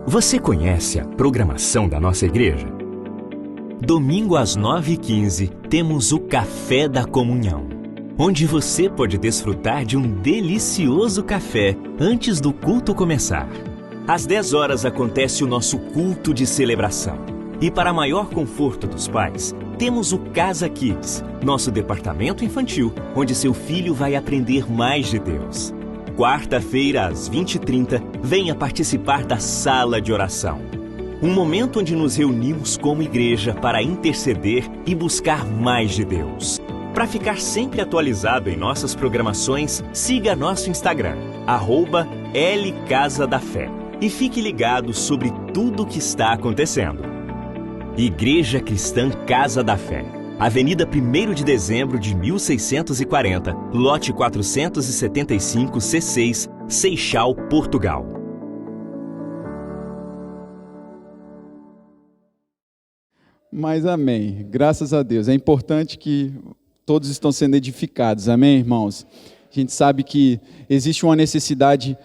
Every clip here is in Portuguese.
Você conhece a programação da nossa igreja? Domingo às 9h15 temos o Café da Comunhão, onde você pode desfrutar de um delicioso café antes do culto começar. Às 10 horas acontece o nosso culto de celebração. E para maior conforto dos pais, temos o Casa Kids, nosso departamento infantil, onde seu filho vai aprender mais de Deus. Quarta-feira, às 20h30, venha participar da Sala de Oração. Um momento onde nos reunimos como igreja para interceder e buscar mais de Deus. Para ficar sempre atualizado em nossas programações, siga nosso Instagram, @LCasaDaFé, e fique ligado sobre tudo o que está acontecendo. Igreja Cristã Casa da Fé, Avenida 1º de Dezembro de 1640, lote 475 C6, Seixal, Portugal. Mas amém, graças a Deus. É importante que todos estão sendo edificados, amém, irmãos? A gente sabe que existe uma necessidade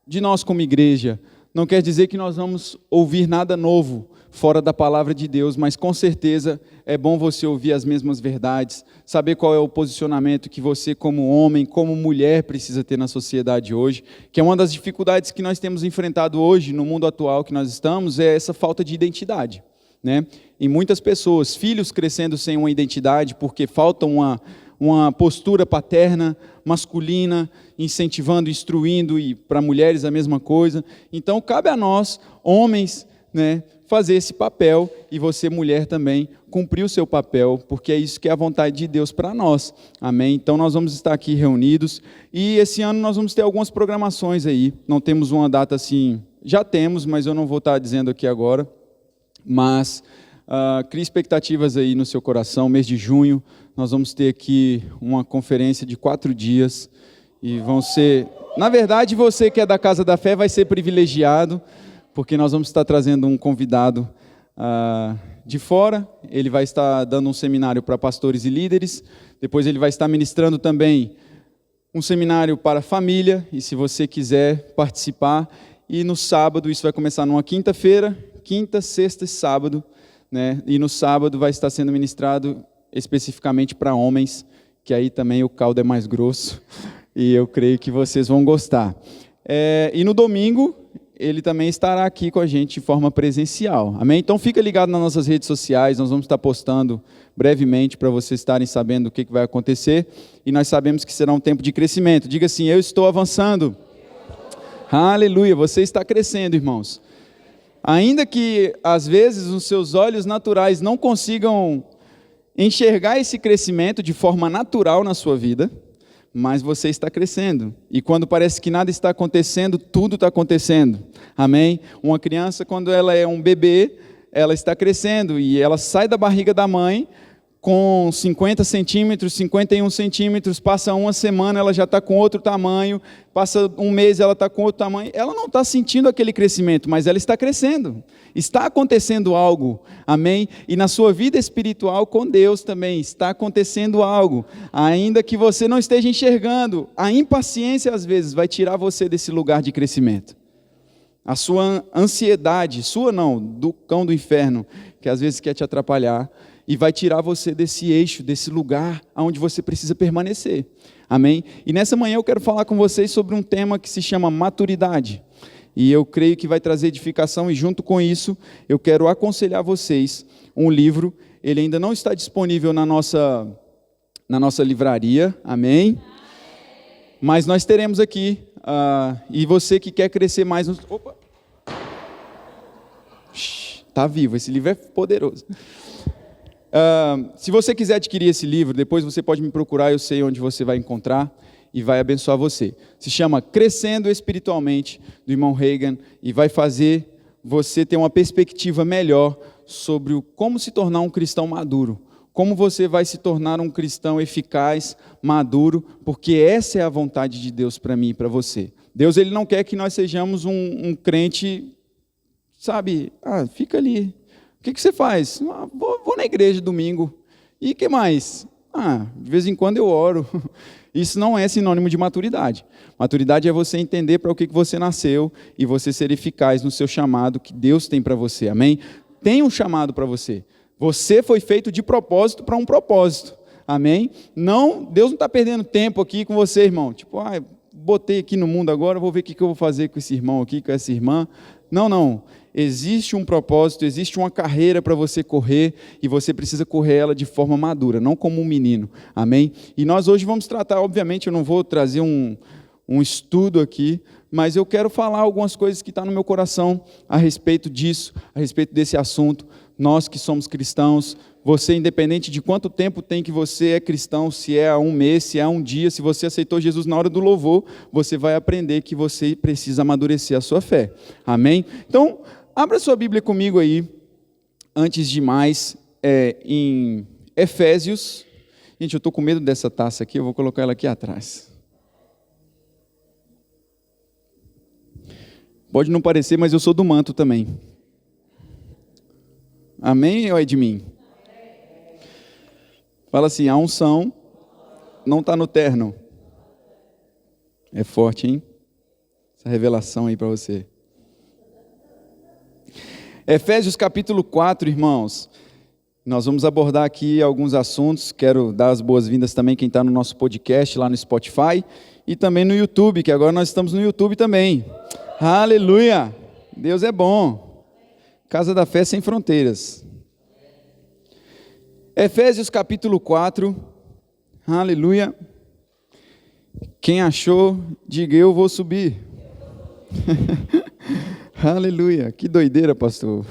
de nós como igreja. Não quer dizer que nós vamos ouvir nada novo fora da palavra de Deus, mas com certeza é bom você ouvir as mesmas verdades, saber qual é o posicionamento que você como homem, como mulher precisa ter na sociedade hoje, que é uma das dificuldades que nós temos enfrentado hoje no mundo atual que nós estamos, é essa falta de identidade, né? Em muitas pessoas, filhos crescendo sem uma identidade porque falta uma postura paterna, masculina, incentivando, instruindo, e para mulheres a mesma coisa. Então cabe a nós, homens, né, fazer esse papel, e você, mulher, também cumprir o seu papel, porque é isso que é a vontade de Deus para nós, amém? Então nós vamos estar aqui reunidos, e esse ano nós vamos ter algumas programações aí, não temos uma data assim, já temos, mas eu não vou estar dizendo aqui agora, mas crie expectativas aí no seu coração. Mês de junho nós vamos ter aqui uma conferência de 4 dias, e vão ser, na verdade, você que é da Casa da Fé vai ser privilegiado, porque nós vamos estar trazendo um convidado de fora. Ele vai estar dando um seminário para pastores e líderes, depois ele vai estar ministrando também um seminário para família, e se você quiser participar, e no sábado, isso vai começar numa quinta-feira, quinta, sexta e sábado, né? E no sábado vai estar sendo ministrado especificamente para homens, que aí também o caldo é mais grosso, e eu creio que vocês vão gostar. E no domingo, ele também estará aqui com a gente de forma presencial, amém? Então fica ligado nas nossas redes sociais, nós vamos estar postando brevemente para vocês estarem sabendo o que vai acontecer, e nós sabemos que será um tempo de crescimento. Diga assim: eu estou avançando. Aleluia, você está crescendo, irmãos. Ainda que às vezes os seus olhos naturais não consigam enxergar esse crescimento de forma natural na sua vida, mas você está crescendo, e quando parece que nada está acontecendo, tudo está acontecendo, amém? Uma criança, quando ela é um bebê, ela está crescendo, e ela sai da barriga da mãe com 50 centímetros, 51 centímetros, passa uma semana, ela já está com outro tamanho, passa um mês, ela está com outro tamanho, ela não está sentindo aquele crescimento, mas ela está crescendo, está acontecendo algo, amém? E na sua vida espiritual com Deus também está acontecendo algo, ainda que você não esteja enxergando. A impaciência às vezes vai tirar você desse lugar de crescimento, a sua ansiedade, sua não, do cão do inferno, que às vezes quer te atrapalhar, e vai tirar você desse eixo, desse lugar onde você precisa permanecer, amém? E nessa manhã eu quero falar com vocês sobre um tema que se chama maturidade, e eu creio que vai trazer edificação, e junto com isso, eu quero aconselhar vocês um livro. Ele ainda não está disponível na nossa livraria, amém? Mas nós teremos aqui, e você que quer crescer mais... Opa! Está vivo, esse livro é poderoso. Se você quiser adquirir esse livro, depois você pode me procurar, eu sei onde você vai encontrar, e vai abençoar você. Se chama Crescendo Espiritualmente, do irmão Reagan, e vai fazer você ter uma perspectiva melhor sobre como se tornar um cristão maduro, como você vai se tornar um cristão eficaz, maduro, porque essa é a vontade de Deus para mim e para você. Deus, Ele não quer que nós sejamos um crente, sabe, fica ali. O que você faz? Vou na igreja domingo. E o que mais? De vez em quando eu oro. Isso não é sinônimo de maturidade. Maturidade é você entender para o que você nasceu e você ser eficaz no seu chamado que Deus tem para você, amém? Tem um chamado para você. Você foi feito de propósito para um propósito, amém? Não, Deus não está perdendo tempo aqui com você, irmão. Tipo, botei aqui no mundo agora, vou ver o que eu vou fazer com esse irmão aqui, com essa irmã. Não. Existe um propósito, existe uma carreira para você correr e você precisa correr ela de forma madura, não como um menino, amém? E nós hoje vamos tratar, obviamente, eu não vou trazer um estudo aqui, mas eu quero falar algumas coisas que estão no meu coração a respeito disso, a respeito desse assunto. Nós que somos cristãos, você, independente de quanto tempo tem que você é cristão, se é há um mês, se é há um dia, se você aceitou Jesus na hora do louvor, você vai aprender que você precisa amadurecer a sua fé, amém? Então, abra sua Bíblia comigo aí, antes de mais, em Efésios. Gente, eu estou com medo dessa taça aqui, eu vou colocar ela aqui atrás. Pode não parecer, mas eu sou do manto também. Amém ou é de mim? Fala assim, a unção não está no terno. É forte, hein? Essa revelação aí para você. Efésios capítulo 4, irmãos. Nós vamos abordar aqui alguns assuntos. Quero dar as boas-vindas também quem está no nosso podcast lá no Spotify e também no YouTube, que agora nós estamos no YouTube também. Aleluia! Deus é bom. Casa da Fé Sem Fronteiras. Efésios capítulo 4. Aleluia. Quem achou, diga eu vou subir. Aleluia. Que doideira, pastor.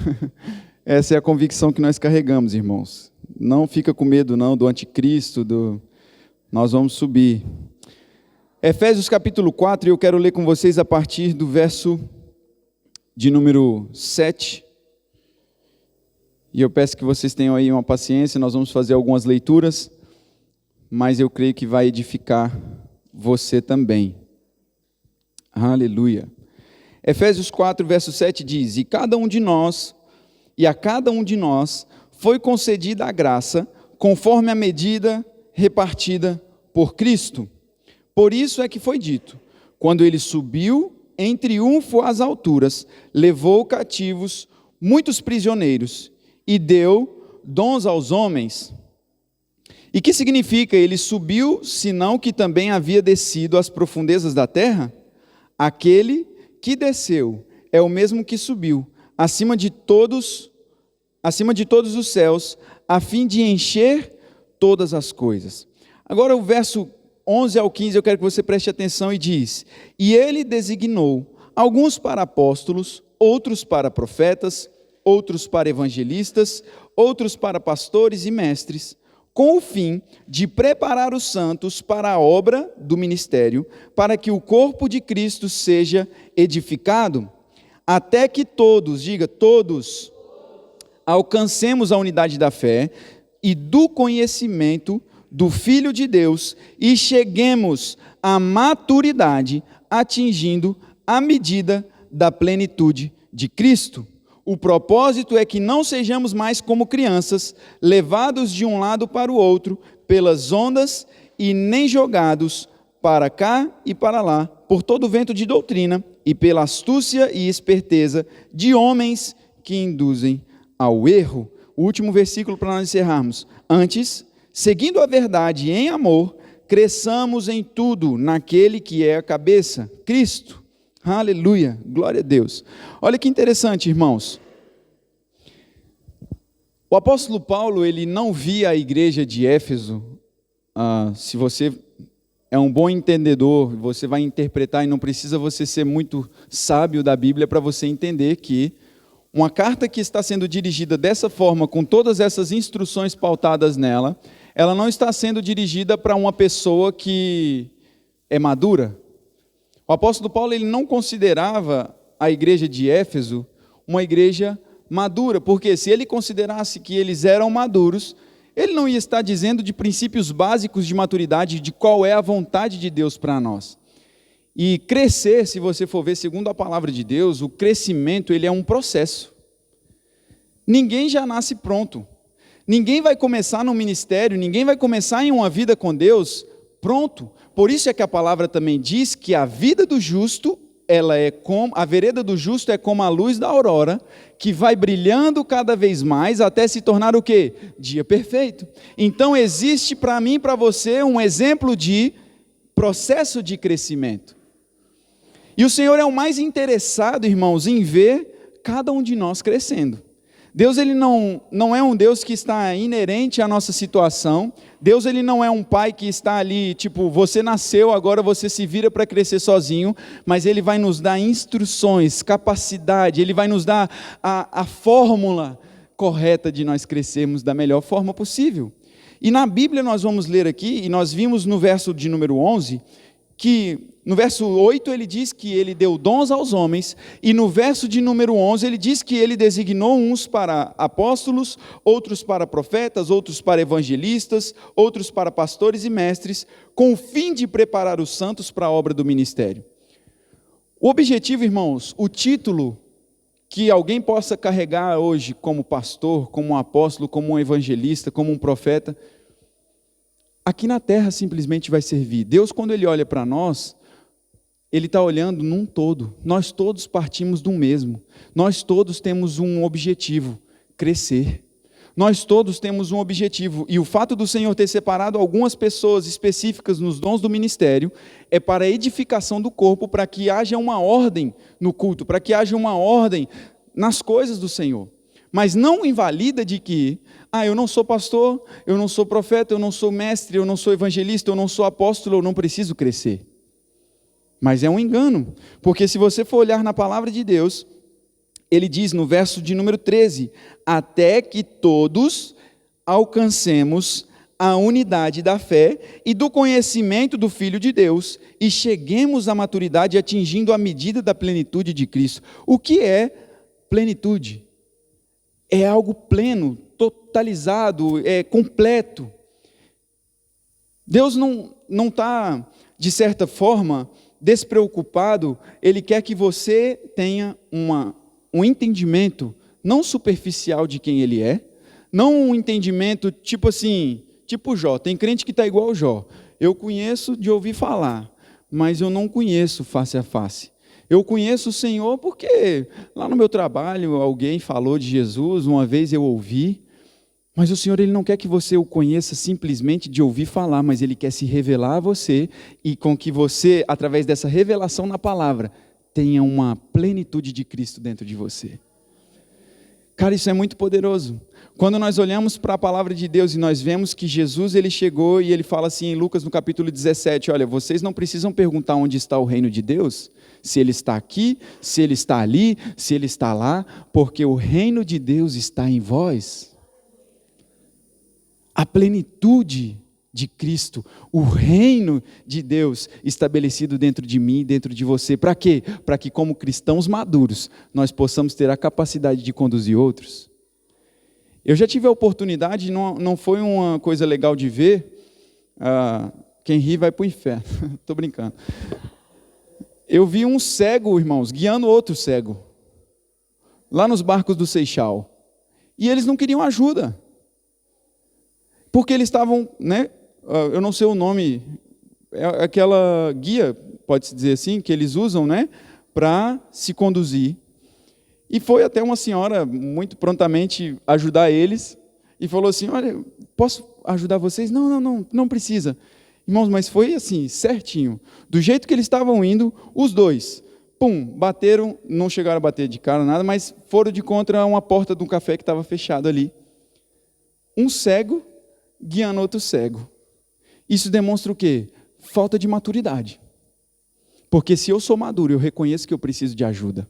Essa é a convicção que nós carregamos, irmãos. Não fica com medo não do anticristo, nós vamos subir. Efésios capítulo 4, eu quero ler com vocês a partir do verso de número 7. E eu peço que vocês tenham aí uma paciência, nós vamos fazer algumas leituras, mas eu creio que vai edificar você também. Aleluia. Efésios 4, verso 7 diz, e a cada um de nós foi concedida a graça, conforme a medida repartida por Cristo. Por isso é que foi dito, quando ele subiu em triunfo às alturas, levou cativos muitos prisioneiros e deu dons aos homens. E que significa ele subiu, senão que também havia descido às profundezas da terra? Aquele que desceu é o mesmo que subiu, acima de todos os céus, a fim de encher todas as coisas. Agora o verso 11 ao 15 eu quero que você preste atenção e diz, e ele designou alguns para apóstolos, outros para profetas, outros para evangelistas, outros para pastores e mestres, com o fim de preparar os santos para a obra do ministério, para que o corpo de Cristo seja edificado, até que todos, diga todos, alcancemos a unidade da fé e do conhecimento do Filho de Deus e cheguemos à maturidade, atingindo a medida da plenitude de Cristo. O propósito é que não sejamos mais como crianças, levados de um lado para o outro pelas ondas e nem jogados para cá e para lá por todo o vento de doutrina e pela astúcia e esperteza de homens que induzem ao erro. O último versículo para nós encerrarmos. Antes, seguindo a verdade em amor, cresçamos em tudo naquele que é a cabeça, Cristo. Aleluia, glória a Deus. Olha que interessante, irmãos. O apóstolo Paulo, ele não via a igreja de Éfeso, se você é um bom entendedor, você vai interpretar e não precisa você ser muito sábio da Bíblia para você entender que uma carta que está sendo dirigida dessa forma, com todas essas instruções pautadas nela, ela não está sendo dirigida para uma pessoa que é madura. O apóstolo Paulo ele não considerava a igreja de Éfeso uma igreja madura, porque se ele considerasse que eles eram maduros, ele não ia estar dizendo de princípios básicos de maturidade, de qual é a vontade de Deus para nós. E crescer, se você for ver segundo a palavra de Deus, o crescimento ele é um processo. Ninguém já nasce pronto. Ninguém vai começar no ministério, ninguém vai começar em uma vida com Deus pronto, por isso é que a palavra também diz que a vida do justo, a vereda do justo é como a luz da aurora, que vai brilhando cada vez mais até se tornar o quê? Dia perfeito. Então existe para mim e para você um exemplo de processo de crescimento. E o Senhor é o mais interessado, irmãos, em ver cada um de nós crescendo. Deus ele não é um Deus que está inerente à nossa situação. Deus ele não é um pai que está ali, tipo, você nasceu, agora você se vira para crescer sozinho, mas ele vai nos dar instruções, capacidade, ele vai nos dar a fórmula correta de nós crescermos da melhor forma possível. E na Bíblia nós vamos ler aqui, e nós vimos no verso de número 11, que no verso 8 ele diz que ele deu dons aos homens, e no verso de número 11 ele diz que ele designou uns para apóstolos, outros para profetas, outros para evangelistas, outros para pastores e mestres, com o fim de preparar os santos para a obra do ministério. O objetivo, irmãos, o título que alguém possa carregar hoje como pastor, como um apóstolo, como um evangelista, como um profeta, aqui na terra simplesmente vai servir. Deus, quando Ele olha para nós, Ele está olhando num todo. Nós todos partimos do mesmo. Nós todos temos um objetivo: crescer. Nós todos temos um objetivo. E o fato do Senhor ter separado algumas pessoas específicas nos dons do ministério é para a edificação do corpo, para que haja uma ordem no culto, para que haja uma ordem nas coisas do Senhor. Mas não invalida de que, eu não sou pastor, eu não sou profeta, eu não sou mestre, eu não sou evangelista, eu não sou apóstolo, eu não preciso crescer. Mas é um engano, porque se você for olhar na palavra de Deus, ele diz no verso de número 13, até que todos alcancemos a unidade da fé e do conhecimento do Filho de Deus e cheguemos à maturidade atingindo a medida da plenitude de Cristo. O que é plenitude? É algo pleno, totalizado, é completo. Deus não está, de certa forma, despreocupado. Ele quer que você tenha um entendimento não superficial de quem Ele é, não um entendimento tipo assim, tipo Jó. Tem crente que está igual ao Jó. Eu conheço de ouvir falar, mas eu não conheço face a face. Eu conheço o Senhor porque lá no meu trabalho alguém falou de Jesus, uma vez eu ouvi, mas o Senhor ele não quer que você o conheça simplesmente de ouvir falar, mas Ele quer se revelar a você e com que você, através dessa revelação na palavra, tenha uma plenitude de Cristo dentro de você. Cara, isso é muito poderoso. Quando nós olhamos para a palavra de Deus e nós vemos que Jesus ele chegou e ele fala assim em Lucas no capítulo 17, olha, vocês não precisam perguntar onde está o reino de Deus, se ele está aqui, se ele está ali, se ele está lá, porque o reino de Deus está em vós. A plenitude de Cristo, o reino de Deus estabelecido dentro de mim e dentro de você. Para quê? Para que como cristãos maduros, nós possamos ter a capacidade de conduzir outros. Eu já tive a oportunidade, não foi uma coisa legal de ver, quem ri vai para o inferno, estou brincando. Eu vi um cego, irmãos, guiando outro cego, lá nos barcos do Seixal, e eles não queriam ajuda, porque eles estavam, eu não sei o nome, é aquela guia, pode-se dizer assim, que eles usam, para se conduzir. E foi até uma senhora muito prontamente ajudar eles, e falou assim, olha, posso ajudar vocês? Não precisa. Irmãos, mas foi assim, certinho. Do jeito que eles estavam indo, os dois, bateram, não chegaram a bater de cara, nada, mas foram de contra uma porta de um café que estava fechado ali. Um cego guiando outro cego. Isso demonstra o quê? Falta de maturidade. Porque se eu sou maduro, eu reconheço que eu preciso de ajuda.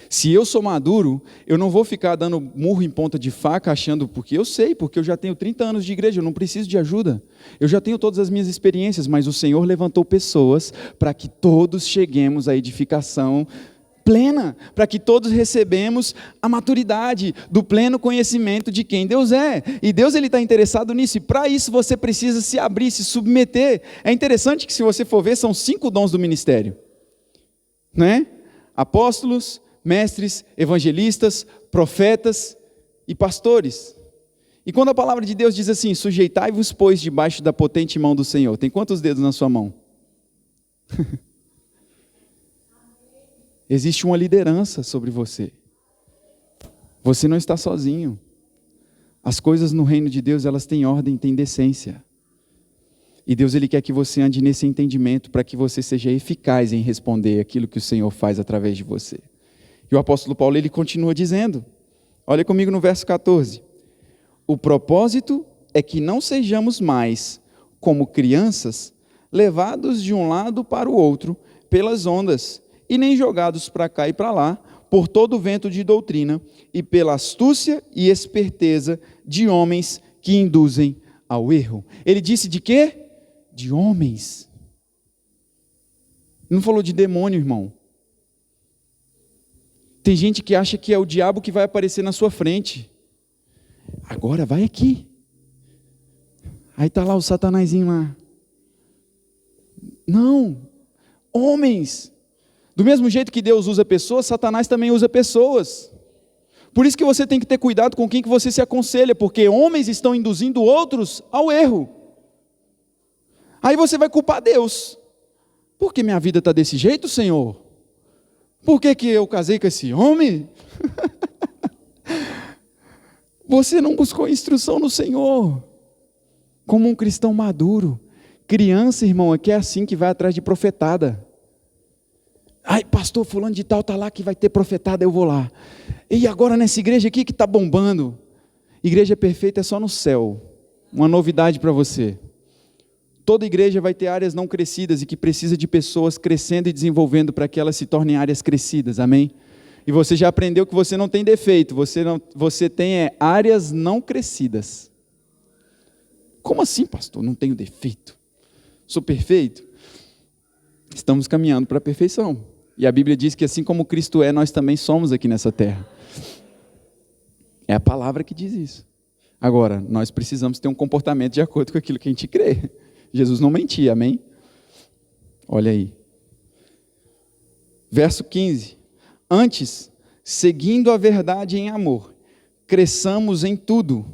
Se eu sou maduro, eu não vou ficar dando murro em ponta de faca, achando, porque eu já tenho 30 anos de igreja, eu não preciso de ajuda. Eu já tenho todas as minhas experiências, mas o Senhor levantou pessoas para que todos cheguemos à edificação plena, para que todos recebemos a maturidade do pleno conhecimento de quem Deus é. E Deus está interessado nisso, e para isso você precisa se abrir, se submeter. É interessante que se você for ver, são 5 dons do ministério. Apóstolos, mestres, evangelistas, profetas e pastores. E quando a palavra de Deus diz assim, sujeitai-vos, pois, debaixo da potente mão do Senhor, tem quantos dedos na sua mão? Existe uma liderança sobre você. Você não está sozinho. As coisas no reino de Deus, elas têm ordem, têm decência. E Deus, Ele quer que você ande nesse entendimento para que você seja eficaz em responder aquilo que o Senhor faz através de você. E o apóstolo Paulo, ele continua dizendo, olha comigo no verso 14. O propósito é que não sejamos mais como crianças, levados de um lado para o outro pelas ondas, e nem jogados para cá e para lá, por todo o vento de doutrina, e pela astúcia e esperteza de homens que induzem ao erro. Ele disse de quê? De homens. Não falou de demônio, irmão. Tem gente que acha que é o diabo que vai aparecer na sua frente. Agora vai aqui. Aí está lá o satanazinho lá. Não. Homens. Do mesmo jeito que Deus usa pessoas, Satanás também usa pessoas. Por isso que você tem que ter cuidado com quem que você se aconselha, porque homens estão induzindo outros ao erro. Aí você vai culpar Deus. Por que minha vida está desse jeito, Senhor? Por que que eu casei com esse homem? Você não buscou instrução no Senhor. Como um cristão maduro. Criança, irmão, é que é assim que vai atrás de profetada. Ai, pastor, fulano de tal está lá que vai ter profetada, eu vou lá. E agora nessa igreja aqui que está bombando. Igreja perfeita é só no céu. Uma novidade para você. Toda igreja vai ter áreas não crescidas e que precisa de pessoas crescendo e desenvolvendo para que elas se tornem áreas crescidas, amém? E você já aprendeu que você não tem defeito, você tem áreas não crescidas. Como assim, pastor? Não tenho defeito? Sou perfeito? Estamos caminhando para a perfeição. E a Bíblia diz que assim como Cristo é, nós também somos aqui nessa terra. É a palavra que diz isso. Agora, nós precisamos ter um comportamento de acordo com aquilo que a gente crê. Jesus não mentia, amém? Olha aí. Verso 15. Antes, seguindo a verdade em amor, cresçamos em tudo,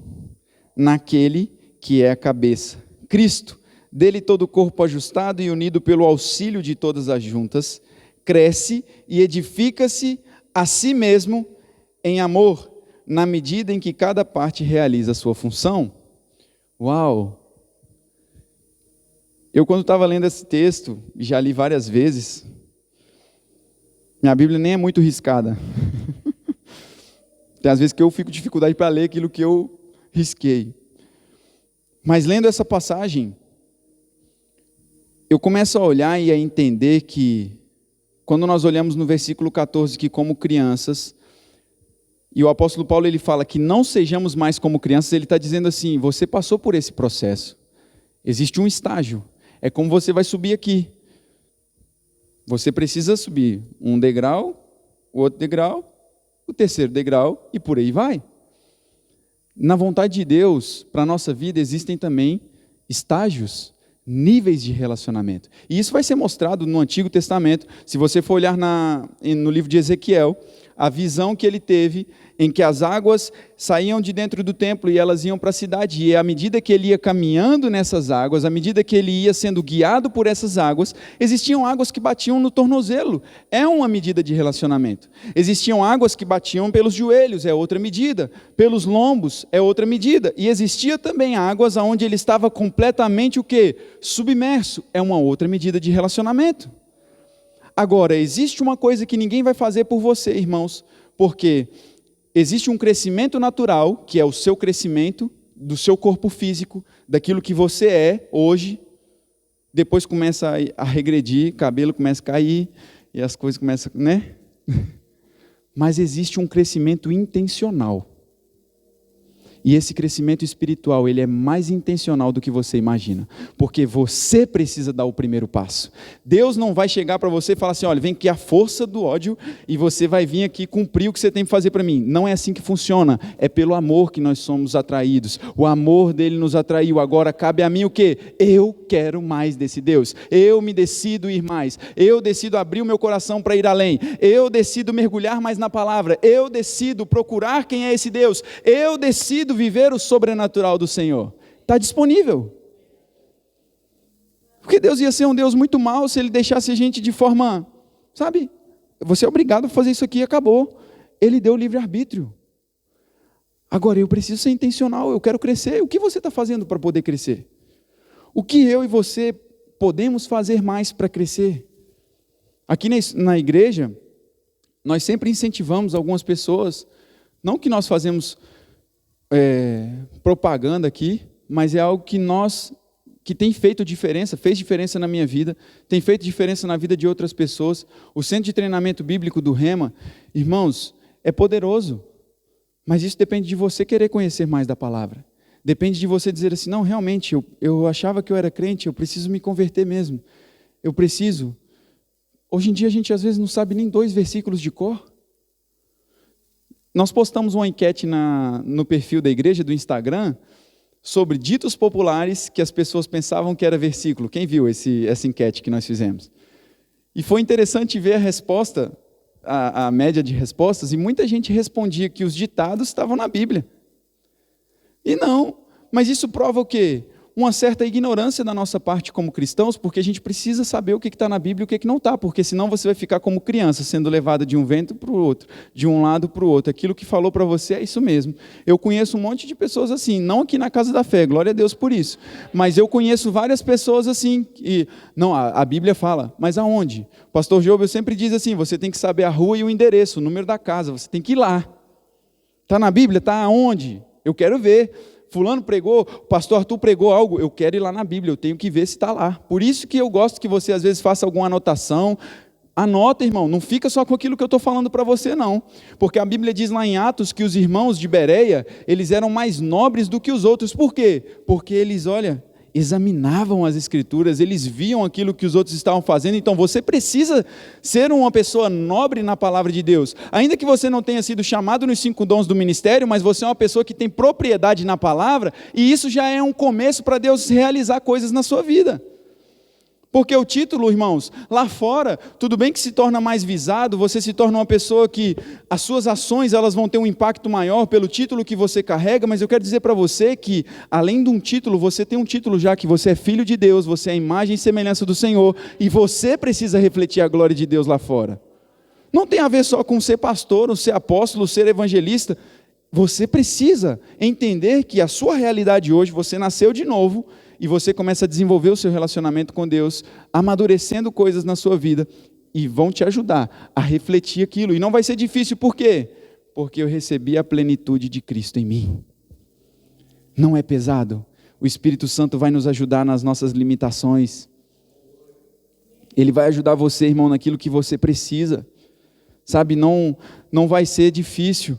naquele que é a cabeça, Cristo. Dele todo o corpo ajustado e unido pelo auxílio de todas as juntas, cresce e edifica-se a si mesmo em amor, na medida em que cada parte realiza a sua função. Uau! Eu quando estava lendo esse texto, e já li várias vezes, minha Bíblia nem é muito riscada. Tem às vezes que eu fico com dificuldade para ler aquilo que eu risquei. Mas lendo essa passagem, eu começo a olhar e a entender que, quando nós olhamos no versículo 14, que como crianças, e o apóstolo Paulo ele fala que não sejamos mais como crianças, ele está dizendo assim, você passou por esse processo, existe um estágio, é como você vai subir aqui, você precisa subir um degrau, o outro degrau, o terceiro degrau e por aí vai. Na vontade de Deus, para a nossa vida, existem também estágios, níveis de relacionamento. E isso vai ser mostrado no Antigo Testamento. Se você for olhar no livro de Ezequiel, a visão que ele teve em que as águas saíam de dentro do templo e elas iam para a cidade. E à medida que ele ia caminhando nessas águas, à medida que ele ia sendo guiado por essas águas, existiam águas que batiam no tornozelo. É uma medida de relacionamento. Existiam águas que batiam pelos joelhos, é outra medida. Pelos lombos, é outra medida. E existia também águas onde ele estava completamente o quê? Submerso. É uma outra medida de relacionamento. Agora, existe uma coisa que ninguém vai fazer por você, irmãos, porque existe um crescimento natural, que é o seu crescimento do seu corpo físico, daquilo que você é hoje, depois começa a regredir, cabelo começa a cair, e as coisas começam, né? Mas existe um crescimento intencional. E esse crescimento espiritual, ele é mais intencional do que você imagina. Porque você precisa dar o primeiro passo. Deus não vai chegar para você e falar assim, olha, vem aqui a força do ódio e você vai vir aqui cumprir o que você tem que fazer para mim. Não é assim que funciona. É pelo amor que nós somos atraídos. O amor dele nos atraiu. Agora cabe a mim o quê? Eu quero mais desse Deus. Eu me decido ir mais. Eu decido abrir o meu coração para ir além. Eu decido mergulhar mais na palavra. Eu decido procurar quem é esse Deus. Eu decido viver o sobrenatural do Senhor? Está disponível. Porque Deus ia ser um Deus muito mau se Ele deixasse a gente de forma, sabe, você é obrigado a fazer isso aqui e acabou. Ele deu livre-arbítrio. Agora, eu preciso ser intencional, eu quero crescer. O que você está fazendo para poder crescer? O que eu e você podemos fazer mais para crescer? Aqui na igreja, nós sempre incentivamos algumas pessoas, não que nós fazemos propaganda aqui, mas é algo que tem feito diferença, fez diferença na minha vida, tem feito diferença na vida de outras pessoas. O Centro de Treinamento Bíblico do Rema, irmãos, é poderoso, mas isso depende de você querer conhecer mais da palavra. Depende de você dizer assim, não, realmente, eu achava que eu era crente, eu preciso me converter mesmo. Eu preciso. Hoje em dia a gente às vezes não sabe nem 2 versículos de cor. Nós postamos uma enquete no perfil da igreja, do Instagram, sobre ditos populares que as pessoas pensavam que era versículo. Quem viu essa enquete que nós fizemos? E foi interessante ver a resposta, a média de respostas, e muita gente respondia que os ditados estavam na Bíblia. E não, mas isso prova o quê? Uma certa ignorância da nossa parte como cristãos, porque a gente precisa saber o que está na Bíblia e o que não está, porque senão você vai ficar como criança, sendo levada de um vento para o outro, de um lado para o outro. Aquilo que falou para você é isso mesmo. Eu conheço um monte de pessoas assim, não aqui na Casa da Fé, glória a Deus por isso, mas eu conheço várias pessoas assim, e não, a Bíblia fala, mas aonde? O pastor Jobel sempre diz assim, você tem que saber a rua e o endereço, o número da casa, você tem que ir lá. Está na Bíblia? Está aonde? Eu quero ver. Fulano pregou, o pastor Arthur pregou algo, eu quero ir lá na Bíblia, eu tenho que ver se está lá. Por isso que eu gosto que você às vezes faça alguma anotação. Anota, irmão, não fica só com aquilo que eu estou falando para você, não. Porque a Bíblia diz lá em Atos que os irmãos de Bereia, eles eram mais nobres do que os outros. Por quê? Porque eles, examinavam as Escrituras, eles viam aquilo que os outros estavam fazendo. Então você precisa ser uma pessoa nobre na palavra de Deus. Ainda que você não tenha sido chamado nos 5 dons do ministério, mas você é uma pessoa que tem propriedade na palavra, e isso já é um começo para Deus realizar coisas na sua vida. Porque o título, irmãos, lá fora, tudo bem que se torna mais visado, você se torna uma pessoa que as suas ações elas vão ter um impacto maior pelo título que você carrega, mas eu quero dizer para você que, além de um título, você tem um título já que você é filho de Deus, você é a imagem e semelhança do Senhor, e você precisa refletir a glória de Deus lá fora. Não tem a ver só com ser pastor, ou ser apóstolo, ou ser evangelista. Você precisa entender que a sua realidade hoje, você nasceu de novo, e você começa a desenvolver o seu relacionamento com Deus, amadurecendo coisas na sua vida, e vão te ajudar a refletir aquilo. E não vai ser difícil, por quê? Porque eu recebi a plenitude de Cristo em mim. Não é pesado. O Espírito Santo vai nos ajudar nas nossas limitações. Ele vai ajudar você, irmão, naquilo que você precisa. Sabe, não vai ser difícil.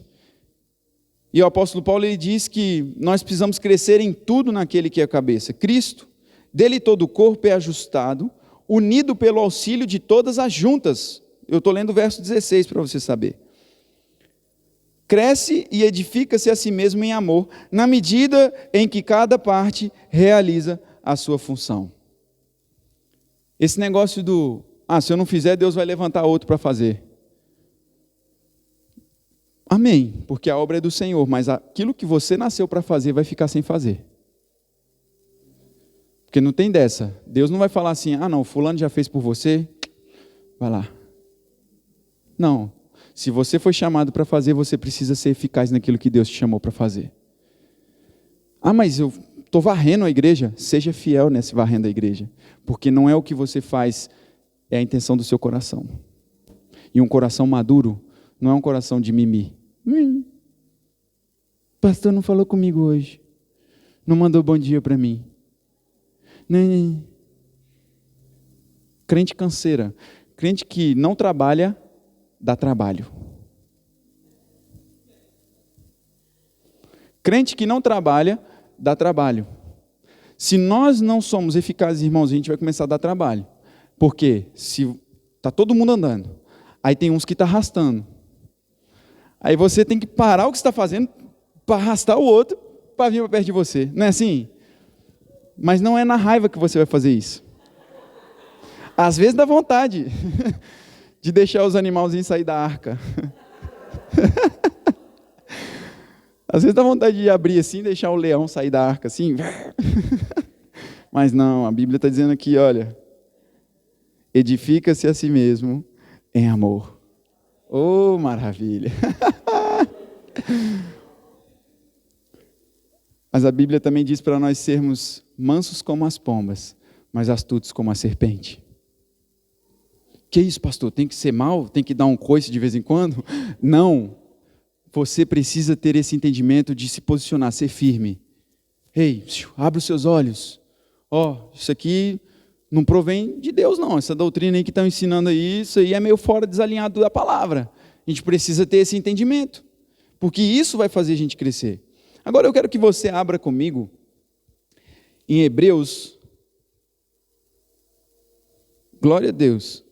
E o apóstolo Paulo ele diz que nós precisamos crescer em tudo naquele que é a cabeça, Cristo. Dele todo o corpo é ajustado, unido pelo auxílio de todas as juntas. Eu estou lendo o verso 16 para você saber. Cresce e edifica-se a si mesmo em amor, na medida em que cada parte realiza a sua função. Esse negócio se eu não fizer, Deus vai levantar outro para fazer. Amém, porque a obra é do Senhor, mas aquilo que você nasceu para fazer vai ficar sem fazer. Porque não tem dessa. Deus não vai falar assim, não, fulano já fez por você, vai lá. Não, se você foi chamado para fazer, você precisa ser eficaz naquilo que Deus te chamou para fazer. Mas eu estou varrendo a igreja, seja fiel nesse varrendo a igreja, porque não é o que você faz, é a intenção do seu coração. E um coração maduro não é um coração de mimi. Pastor não falou comigo hoje. Não mandou bom dia para mim. Crente canseira. Crente que não trabalha, dá trabalho. Crente que não trabalha, dá trabalho. Se nós não somos eficazes, irmãos, a gente vai começar a dar trabalho. Porque se está todo mundo andando, aí tem uns que estão arrastando. Aí você tem que parar o que você está fazendo para arrastar o outro para vir para perto de você. Não é assim? Mas não é na raiva que você vai fazer isso. Às vezes dá vontade de deixar os animalzinhos sair da arca. Às vezes dá vontade de abrir assim, deixar o leão sair da arca assim. Mas não, a Bíblia está dizendo aqui, olha, edifica-se a si mesmo em amor. Oh, maravilha! Mas a Bíblia também diz para nós sermos mansos como as pombas, mas astutos como a serpente. Que isso, pastor? Tem que ser mal? Tem que dar um coice de vez em quando? Não. Você precisa ter esse entendimento de se posicionar, ser firme. Ei, abre os seus olhos. Isso aqui não provém de Deus, não. Essa doutrina aí que estão ensinando aí, isso aí é meio fora, desalinhado da palavra. A gente precisa ter esse entendimento, porque isso vai fazer a gente crescer. Agora eu quero que você abra comigo em Hebreus. Glória a Deus.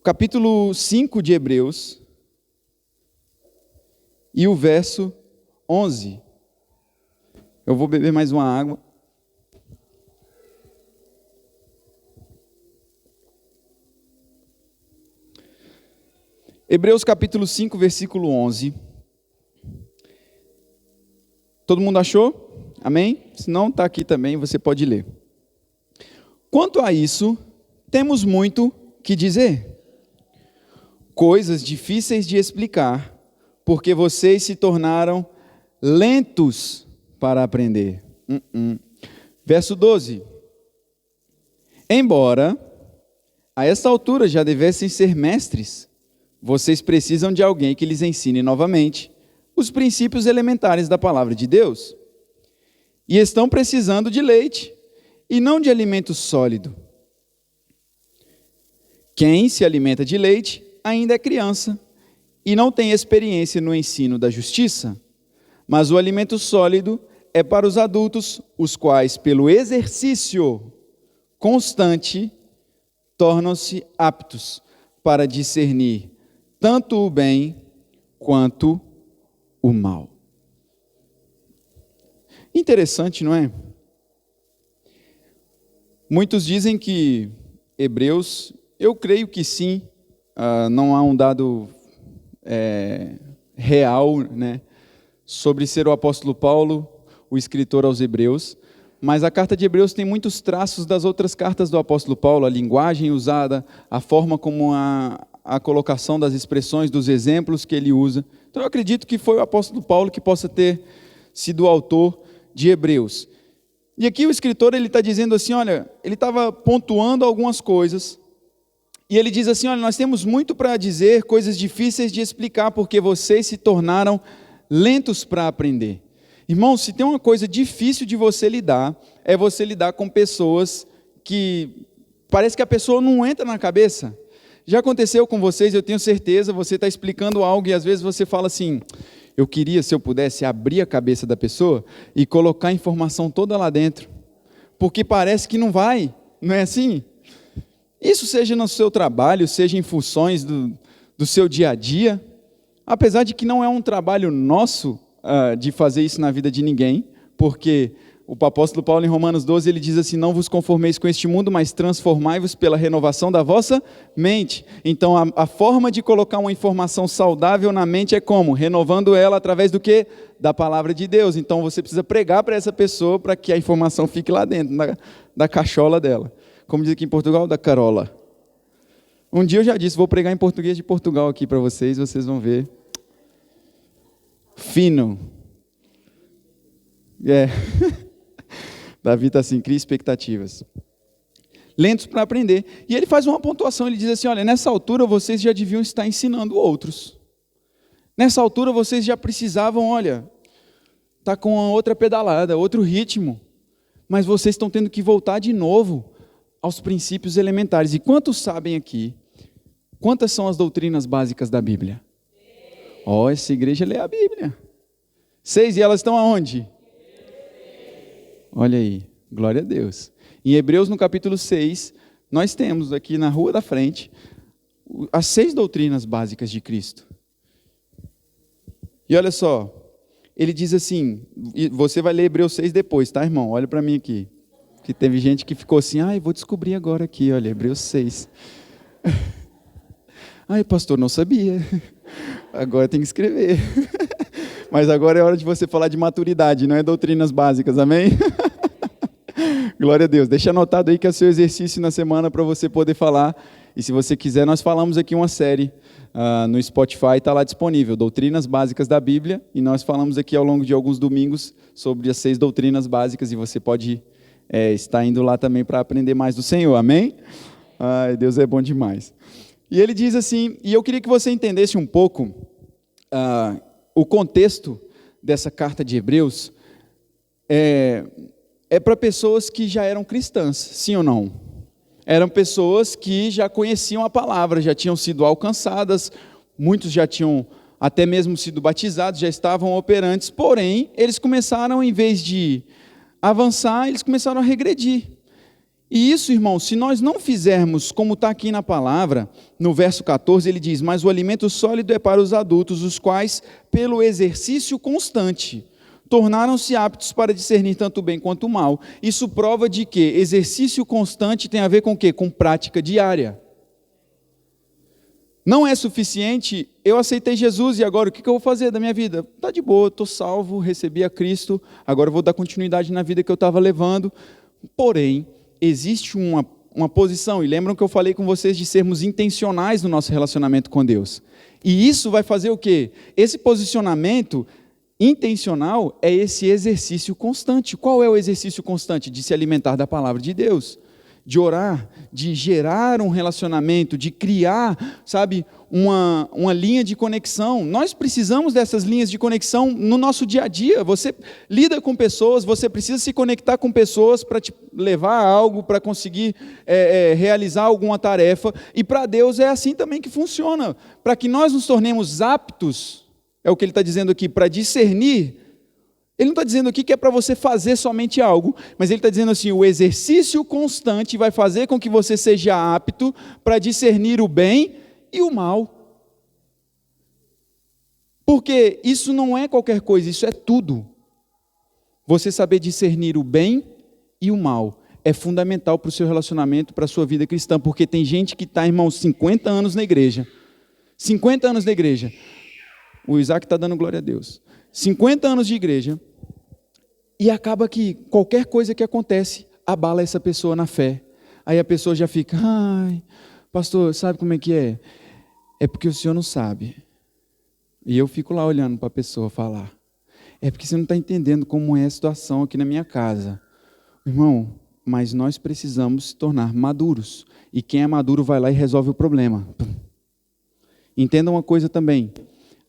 Capítulo 5 de Hebreus e o verso 11. Eu vou beber mais uma água. Hebreus capítulo 5, versículo 11. Todo mundo achou? Amém? Se não, está aqui também, você pode ler. Quanto a isso, temos muito que dizer. Coisas difíceis de explicar, porque vocês se tornaram lentos para aprender. Verso 12. Embora a esta altura já devessem ser mestres, vocês precisam de alguém que lhes ensine novamente os princípios elementares da palavra de Deus. E estão precisando de leite e não de alimento sólido. Quem se alimenta de leite ainda é criança e não tem experiência no ensino da justiça, mas o alimento sólido é para os adultos, os quais, pelo exercício constante, tornam-se aptos para discernir tanto o bem quanto o mal. Interessante, não é? Muitos dizem que Hebreus, eu creio que sim, não há um dado real, né, sobre ser o apóstolo Paulo, o escritor aos Hebreus, mas a carta de Hebreus tem muitos traços das outras cartas do apóstolo Paulo, a linguagem usada, a forma como a colocação das expressões, dos exemplos que ele usa. Então eu acredito que foi o apóstolo Paulo que possa ter sido o autor de Hebreus. E aqui o escritor ele está dizendo assim, olha, ele estava pontuando algumas coisas, e ele diz assim, olha, nós temos muito para dizer, coisas difíceis de explicar, porque vocês se tornaram lentos para aprender. Irmão, se tem uma coisa difícil de você lidar, é você lidar com pessoas que parece que a pessoa não entra na cabeça. Já aconteceu com vocês, eu tenho certeza, você está explicando algo e às vezes você fala assim, eu queria, se eu pudesse, abrir a cabeça da pessoa e colocar a informação toda lá dentro, porque parece que não vai, não é assim? Isso seja no seu trabalho, seja em funções do seu dia a dia, apesar de que não é um trabalho nosso de fazer isso na vida de ninguém, porque o apóstolo Paulo em Romanos 12, ele diz assim, não vos conformeis com este mundo, mas transformai-vos pela renovação da vossa mente. Então a forma de colocar uma informação saudável na mente é como? Renovando ela através do quê? Da palavra de Deus. Então você precisa pregar para essa pessoa para que a informação fique lá dentro, da cachola dela. Como diz aqui em Portugal, da carola. Um dia eu já disse, vou pregar em português de Portugal aqui para vocês vão ver. Fino. Davi está assim, cria expectativas. Lentos para aprender. E ele faz uma pontuação, ele diz assim, olha, nessa altura vocês já deviam estar ensinando outros. Nessa altura vocês já precisavam, olha, tá com outra pedalada, outro ritmo. Mas vocês estão tendo que voltar de novo aos princípios elementares. E quantos sabem aqui, quantas são as doutrinas básicas da Bíblia? Essa igreja lê a Bíblia. 6, e elas estão aonde? Olha aí, glória a Deus. Em Hebreus, no capítulo 6, nós temos aqui na rua da frente as 6 doutrinas básicas de Cristo. E olha só, ele diz assim, e você vai ler Hebreus 6 depois, tá, irmão? Olha para mim aqui. Que teve gente que ficou assim, vou descobrir agora aqui, olha, Hebreus 6. Pastor, não sabia. Agora tem que escrever. Mas agora é hora de você falar de maturidade, não é doutrinas básicas, amém? Glória a Deus. Deixa anotado aí que é o seu exercício na semana para você poder falar. E se você quiser, nós falamos aqui uma série no Spotify, está lá disponível, Doutrinas Básicas da Bíblia. E nós falamos aqui ao longo de alguns domingos sobre as 6 doutrinas básicas. E você pode estar indo lá também para aprender mais do Senhor, amém? Ai, Deus é bom demais. E ele diz assim, e eu queria que você entendesse um pouco o contexto dessa carta de Hebreus. É para pessoas que já eram cristãs, sim ou não? Eram pessoas que já conheciam a palavra, já tinham sido alcançadas, muitos já tinham até mesmo sido batizados, já estavam operantes, porém, eles começaram, em vez de avançar, eles começaram a regredir. E isso, irmãos, se nós não fizermos como está aqui na palavra, no verso 14, ele diz, mas o alimento sólido é para os adultos, os quais, pelo exercício constante, tornaram-se aptos para discernir tanto o bem quanto o mal. Isso prova de que exercício constante tem a ver com o quê? Com prática diária. Não é suficiente, eu aceitei Jesus e agora o que eu vou fazer da minha vida? Está de boa, estou salvo, recebi a Cristo, agora eu vou dar continuidade na vida que eu estava levando. Porém, existe uma posição, e lembram que eu falei com vocês de sermos intencionais no nosso relacionamento com Deus. E isso vai fazer o quê? Esse posicionamento intencional é esse exercício constante. Qual é o exercício constante? De se alimentar da palavra de Deus, de orar, de gerar um relacionamento, de criar, sabe, uma linha de conexão. Nós precisamos dessas linhas de conexão no nosso dia a dia. Você lida com pessoas, você precisa se conectar com pessoas para te levar a algo, para conseguir realizar alguma tarefa. E para Deus é assim também que funciona. Para que nós nos tornemos aptos, é o que ele está dizendo aqui, para discernir. Ele não está dizendo aqui que é para você fazer somente algo, mas ele está dizendo assim, o exercício constante vai fazer com que você seja apto para discernir o bem e o mal. Porque isso não é qualquer coisa, isso é tudo. Você saber discernir o bem e o mal é fundamental para o seu relacionamento, para a sua vida cristã, porque tem gente que está, irmão, 50 anos na igreja. 50 anos na igreja. O Isaac está dando glória a Deus. 50 anos de igreja, e acaba que qualquer coisa que acontece, abala essa pessoa na fé. Aí a pessoa já fica, ai, pastor, sabe como é que é? É porque o senhor não sabe. E eu fico lá olhando para a pessoa falar. É porque você não está entendendo como é a situação aqui na minha casa. Irmão, mas nós precisamos se tornar maduros. E quem é maduro vai lá e resolve o problema. Entenda uma coisa também.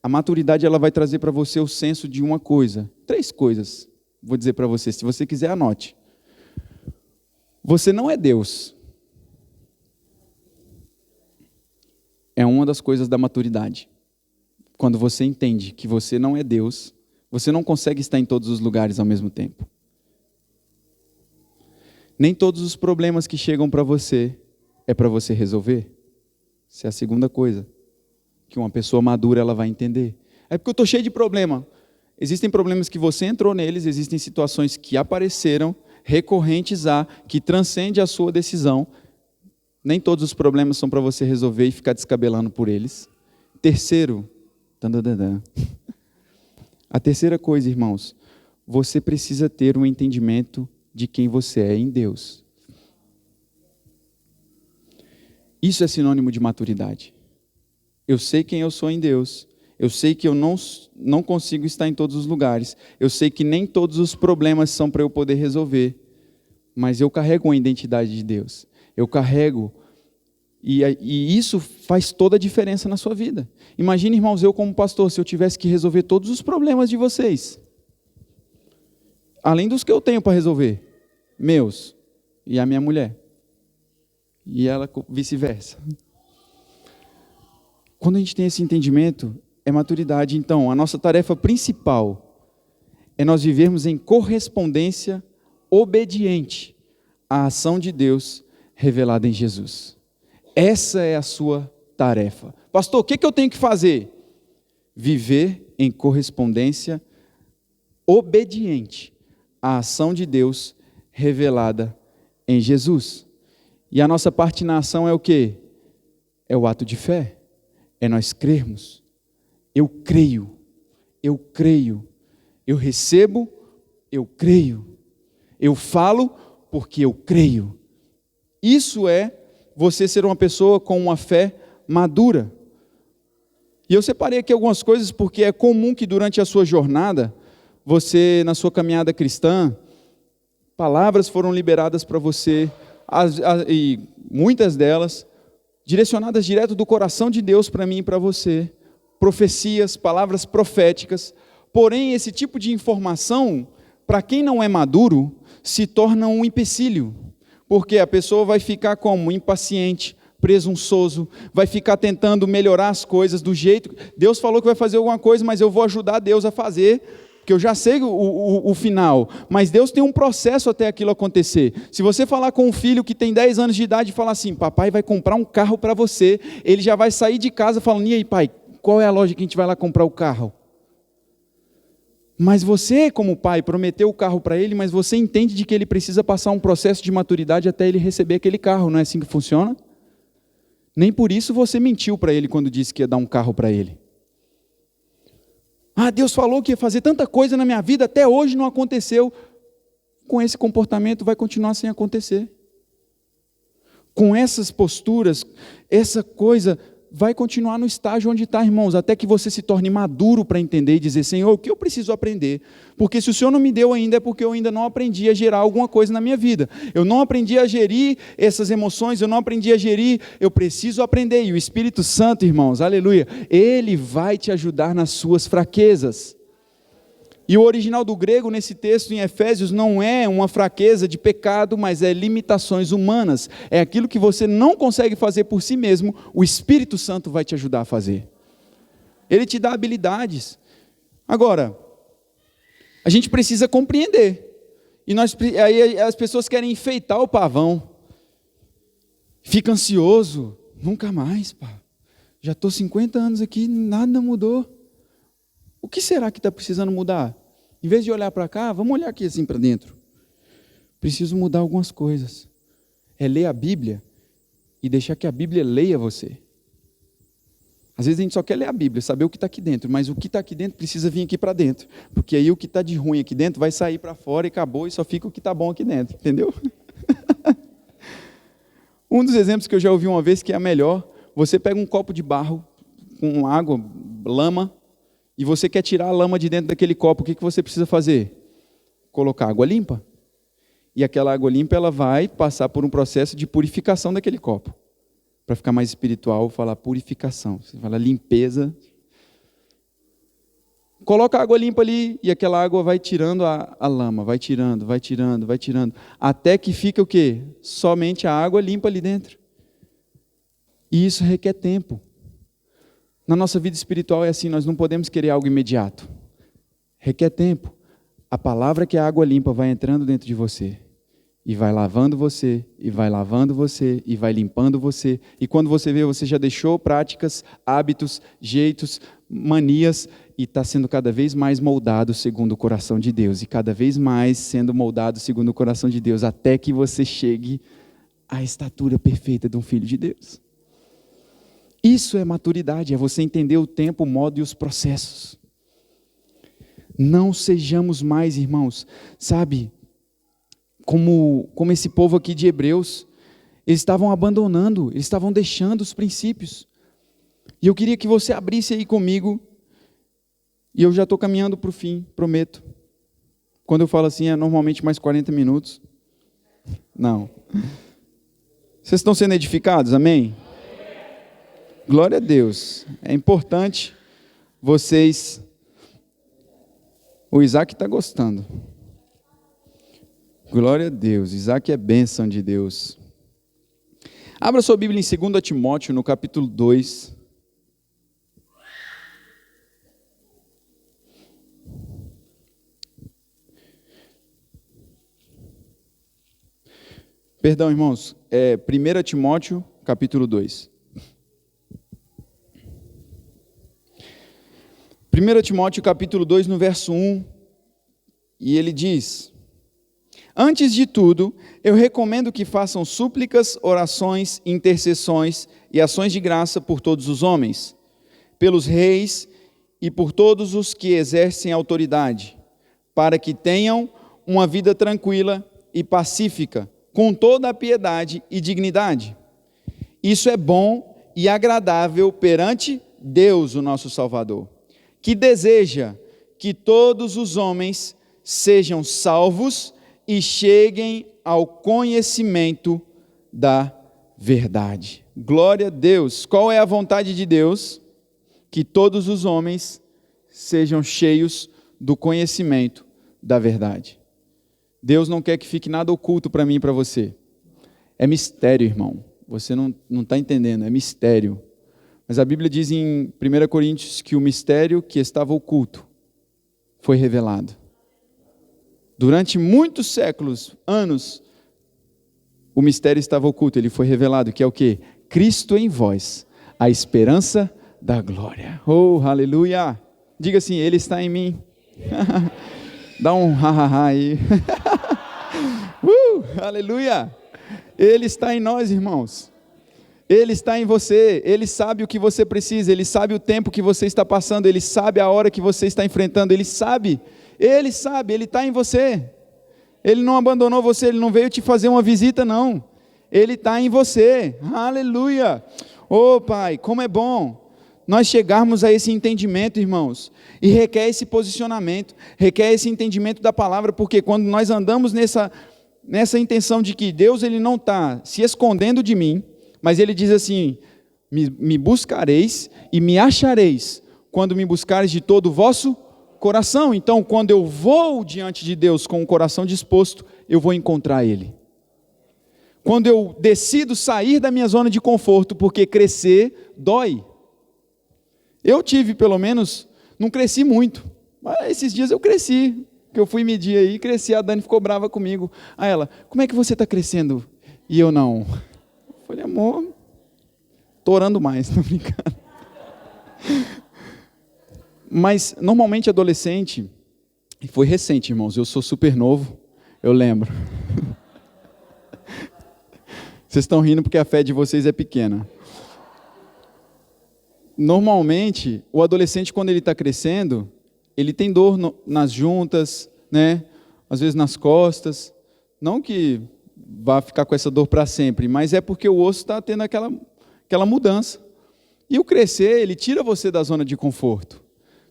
A maturidade ela vai trazer para você o senso de uma coisa. 3 coisas, vou dizer para você. Se você quiser, anote. Você não é Deus. É uma das coisas da maturidade. Quando você entende que você não é Deus, você não consegue estar em todos os lugares ao mesmo tempo. Nem todos os problemas que chegam para você é para você resolver. Essa é a segunda coisa que uma pessoa madura ela vai entender. É porque eu estou cheio de problema. Existem problemas que você entrou neles, existem situações que apareceram, recorrentes que transcende a sua decisão. Nem todos os problemas são para você resolver e ficar descabelando por eles. Terceiro, a terceira coisa, irmãos, você precisa ter um entendimento de quem você é em Deus. Isso é sinônimo de maturidade. Eu sei quem eu sou em Deus. Eu sei que eu não consigo estar em todos os lugares. Eu sei que nem todos os problemas são para eu poder resolver. Mas eu carrego uma identidade de Deus. Eu carrego. E isso faz toda a diferença na sua vida. Imagine, irmãos, eu como pastor, se eu tivesse que resolver todos os problemas de vocês. Além dos que eu tenho para resolver. Meus. E a minha mulher. E ela vice-versa. Quando a gente tem esse entendimento, é maturidade. Então, a nossa tarefa principal é nós vivermos em correspondência obediente à ação de Deus revelada em Jesus. Essa é a sua tarefa. Pastor, o que eu tenho que fazer? Viver em correspondência obediente à ação de Deus revelada em Jesus. E a nossa parte na ação é o quê? É o ato de fé. É nós crermos. Eu creio. eu creio. Eu recebo, eu creio. Eu falo porque eu creio. Isso é você ser uma pessoa com uma fé madura. E eu separei aqui algumas coisas porque é comum que durante a sua jornada, você, na sua caminhada cristã, palavras foram liberadas para você, e muitas delas direcionadas direto do coração de Deus para mim e para você. Profecias, palavras proféticas. Porém, esse tipo de informação, para quem não é maduro, se torna um empecilho. Porque a pessoa vai ficar como? Impaciente, presunçoso, vai ficar tentando melhorar as coisas do jeito... Deus falou que vai fazer alguma coisa, mas eu vou ajudar Deus a fazer, porque eu já sei o final. Mas Deus tem um processo até aquilo acontecer. Se você falar com um filho que tem 10 anos de idade e falar assim, papai vai comprar um carro para você, ele já vai sair de casa falando, e aí pai, qual é a loja que a gente vai lá comprar o carro? Mas você, como pai, prometeu o carro para ele, mas você entende de que ele precisa passar um processo de maturidade até ele receber aquele carro, não é assim que funciona? Nem por isso você mentiu para ele quando disse que ia dar um carro para ele. Ah, Deus falou que ia fazer tanta coisa na minha vida, até hoje não aconteceu. Com esse comportamento vai continuar sem acontecer. Com essas posturas, essa coisa vai continuar no estágio onde está, irmãos, até que você se torne maduro para entender e dizer, Senhor, o que eu preciso aprender? Porque se o Senhor não me deu ainda, é porque eu ainda não aprendi a gerar alguma coisa na minha vida. Eu não aprendi a gerir essas emoções, eu não aprendi a gerir, eu preciso aprender. E o Espírito Santo, irmãos, aleluia, Ele vai te ajudar nas suas fraquezas. E o original do grego nesse texto em Efésios não é uma fraqueza de pecado, mas é limitações humanas. É aquilo que você não consegue fazer por si mesmo, o Espírito Santo vai te ajudar a fazer. Ele te dá habilidades. Agora, a gente precisa compreender. E aí as pessoas querem enfeitar o pavão. Fica ansioso. Nunca mais, pá. Já estou 50 anos aqui, nada mudou. O que será que está precisando mudar? Em vez de olhar para cá, vamos olhar aqui assim para dentro. Preciso mudar algumas coisas. É ler a Bíblia e deixar que a Bíblia leia você. Às vezes a gente só quer ler a Bíblia, saber o que está aqui dentro, mas o que está aqui dentro precisa vir aqui para dentro. Porque aí o que está de ruim aqui dentro vai sair para fora e acabou, e só fica o que está bom aqui dentro, entendeu? Um dos exemplos que eu já ouvi uma vez que é a melhor, você pega um copo de barro com água, lama, e você quer tirar a lama de dentro daquele copo, o que você precisa fazer? Colocar água limpa. E aquela água limpa, ela vai passar por um processo de purificação daquele copo. Para ficar mais espiritual, falar purificação. Você fala limpeza. Coloca a água limpa ali, e aquela água vai tirando a lama, vai tirando, vai tirando, vai tirando. Até que fica o quê? Somente a água limpa ali dentro. E isso requer tempo. Na nossa vida espiritual é assim, nós não podemos querer algo imediato. Requer tempo. A palavra que é a água limpa vai entrando dentro de você. E vai lavando você, e vai lavando você, e vai limpando você. E quando você vê, você já deixou práticas, hábitos, jeitos, manias, e está sendo cada vez mais moldado segundo o coração de Deus. E cada vez mais sendo moldado segundo o coração de Deus, até que você chegue à estatura perfeita de um filho de Deus. Isso é maturidade, é você entender o tempo, o modo e os processos. Não sejamos mais, irmãos, sabe, como esse povo aqui de Hebreus, eles estavam abandonando, eles estavam deixando os princípios. E eu queria que você abrisse aí comigo, e eu já estou caminhando para o fim, prometo. Quando eu falo assim, é normalmente mais 40 minutos. Não. Vocês estão sendo edificados, amém? Glória a Deus. É importante vocês... O Isaac está gostando. Glória a Deus. Isaac é bênção de Deus. Abra sua Bíblia em 2 Timóteo, no capítulo 2. Perdão, irmãos. 1 Timóteo, capítulo 2. 1 Timóteo capítulo 2, no verso 1, e ele diz: Antes de tudo, eu recomendo que façam súplicas, orações, intercessões e ações de graça por todos os homens, pelos reis e por todos os que exercem autoridade, para que tenham uma vida tranquila e pacífica, com toda a piedade e dignidade. Isso é bom e agradável perante Deus, o nosso Salvador, que deseja que todos os homens sejam salvos e cheguem ao conhecimento da verdade. Glória a Deus. Qual é a vontade de Deus? Que todos os homens sejam cheios do conhecimento da verdade. Deus não quer que fique nada oculto para mim e para você. É mistério, irmão. Você não está entendendo, é mistério. Mas a Bíblia diz em 1 Coríntios que o mistério que estava oculto foi revelado. Durante muitos séculos, anos, o mistério estava oculto, ele foi revelado, que é o quê? Cristo em vós, a esperança da glória. Oh, aleluia! Diga assim, Ele está em mim. Dá um ha-ha-ha aí. Aleluia! Ele está em nós, irmãos. Ele está em você. Ele sabe o que você precisa. Ele sabe o tempo que você está passando. Ele sabe a hora que você está enfrentando. Ele sabe. Ele está em você. Ele não abandonou você. Ele não veio te fazer uma visita, não. Ele está em você. Aleluia! Oh, Pai, como é bom nós chegarmos a esse entendimento, irmãos, e requer esse posicionamento, requer esse entendimento da palavra, porque quando nós andamos nessa intenção de que Deus ele não está se escondendo de mim, mas Ele diz assim, me buscareis e me achareis, quando me buscareis de todo o vosso coração. Então, quando eu vou diante de Deus com o coração disposto, eu vou encontrar Ele. Quando eu decido sair da minha zona de conforto, porque crescer dói. Eu tive, pelo menos, não cresci muito, mas esses dias eu cresci, que eu fui medir aí, cresci, a Dani ficou brava comigo. Aí ela, como é que você está crescendo? E eu não. Eu falei, amor, estou orando mais, não brincando. Mas, normalmente, adolescente, e foi recente, irmãos, eu sou super novo, eu lembro. Vocês estão rindo porque a fé de vocês é pequena. Normalmente, o adolescente, quando ele está crescendo, ele tem dor nas juntas, né? Às vezes nas costas. Não que vá ficar com essa dor para sempre, mas é porque o osso está tendo aquela mudança. E o crescer, ele tira você da zona de conforto.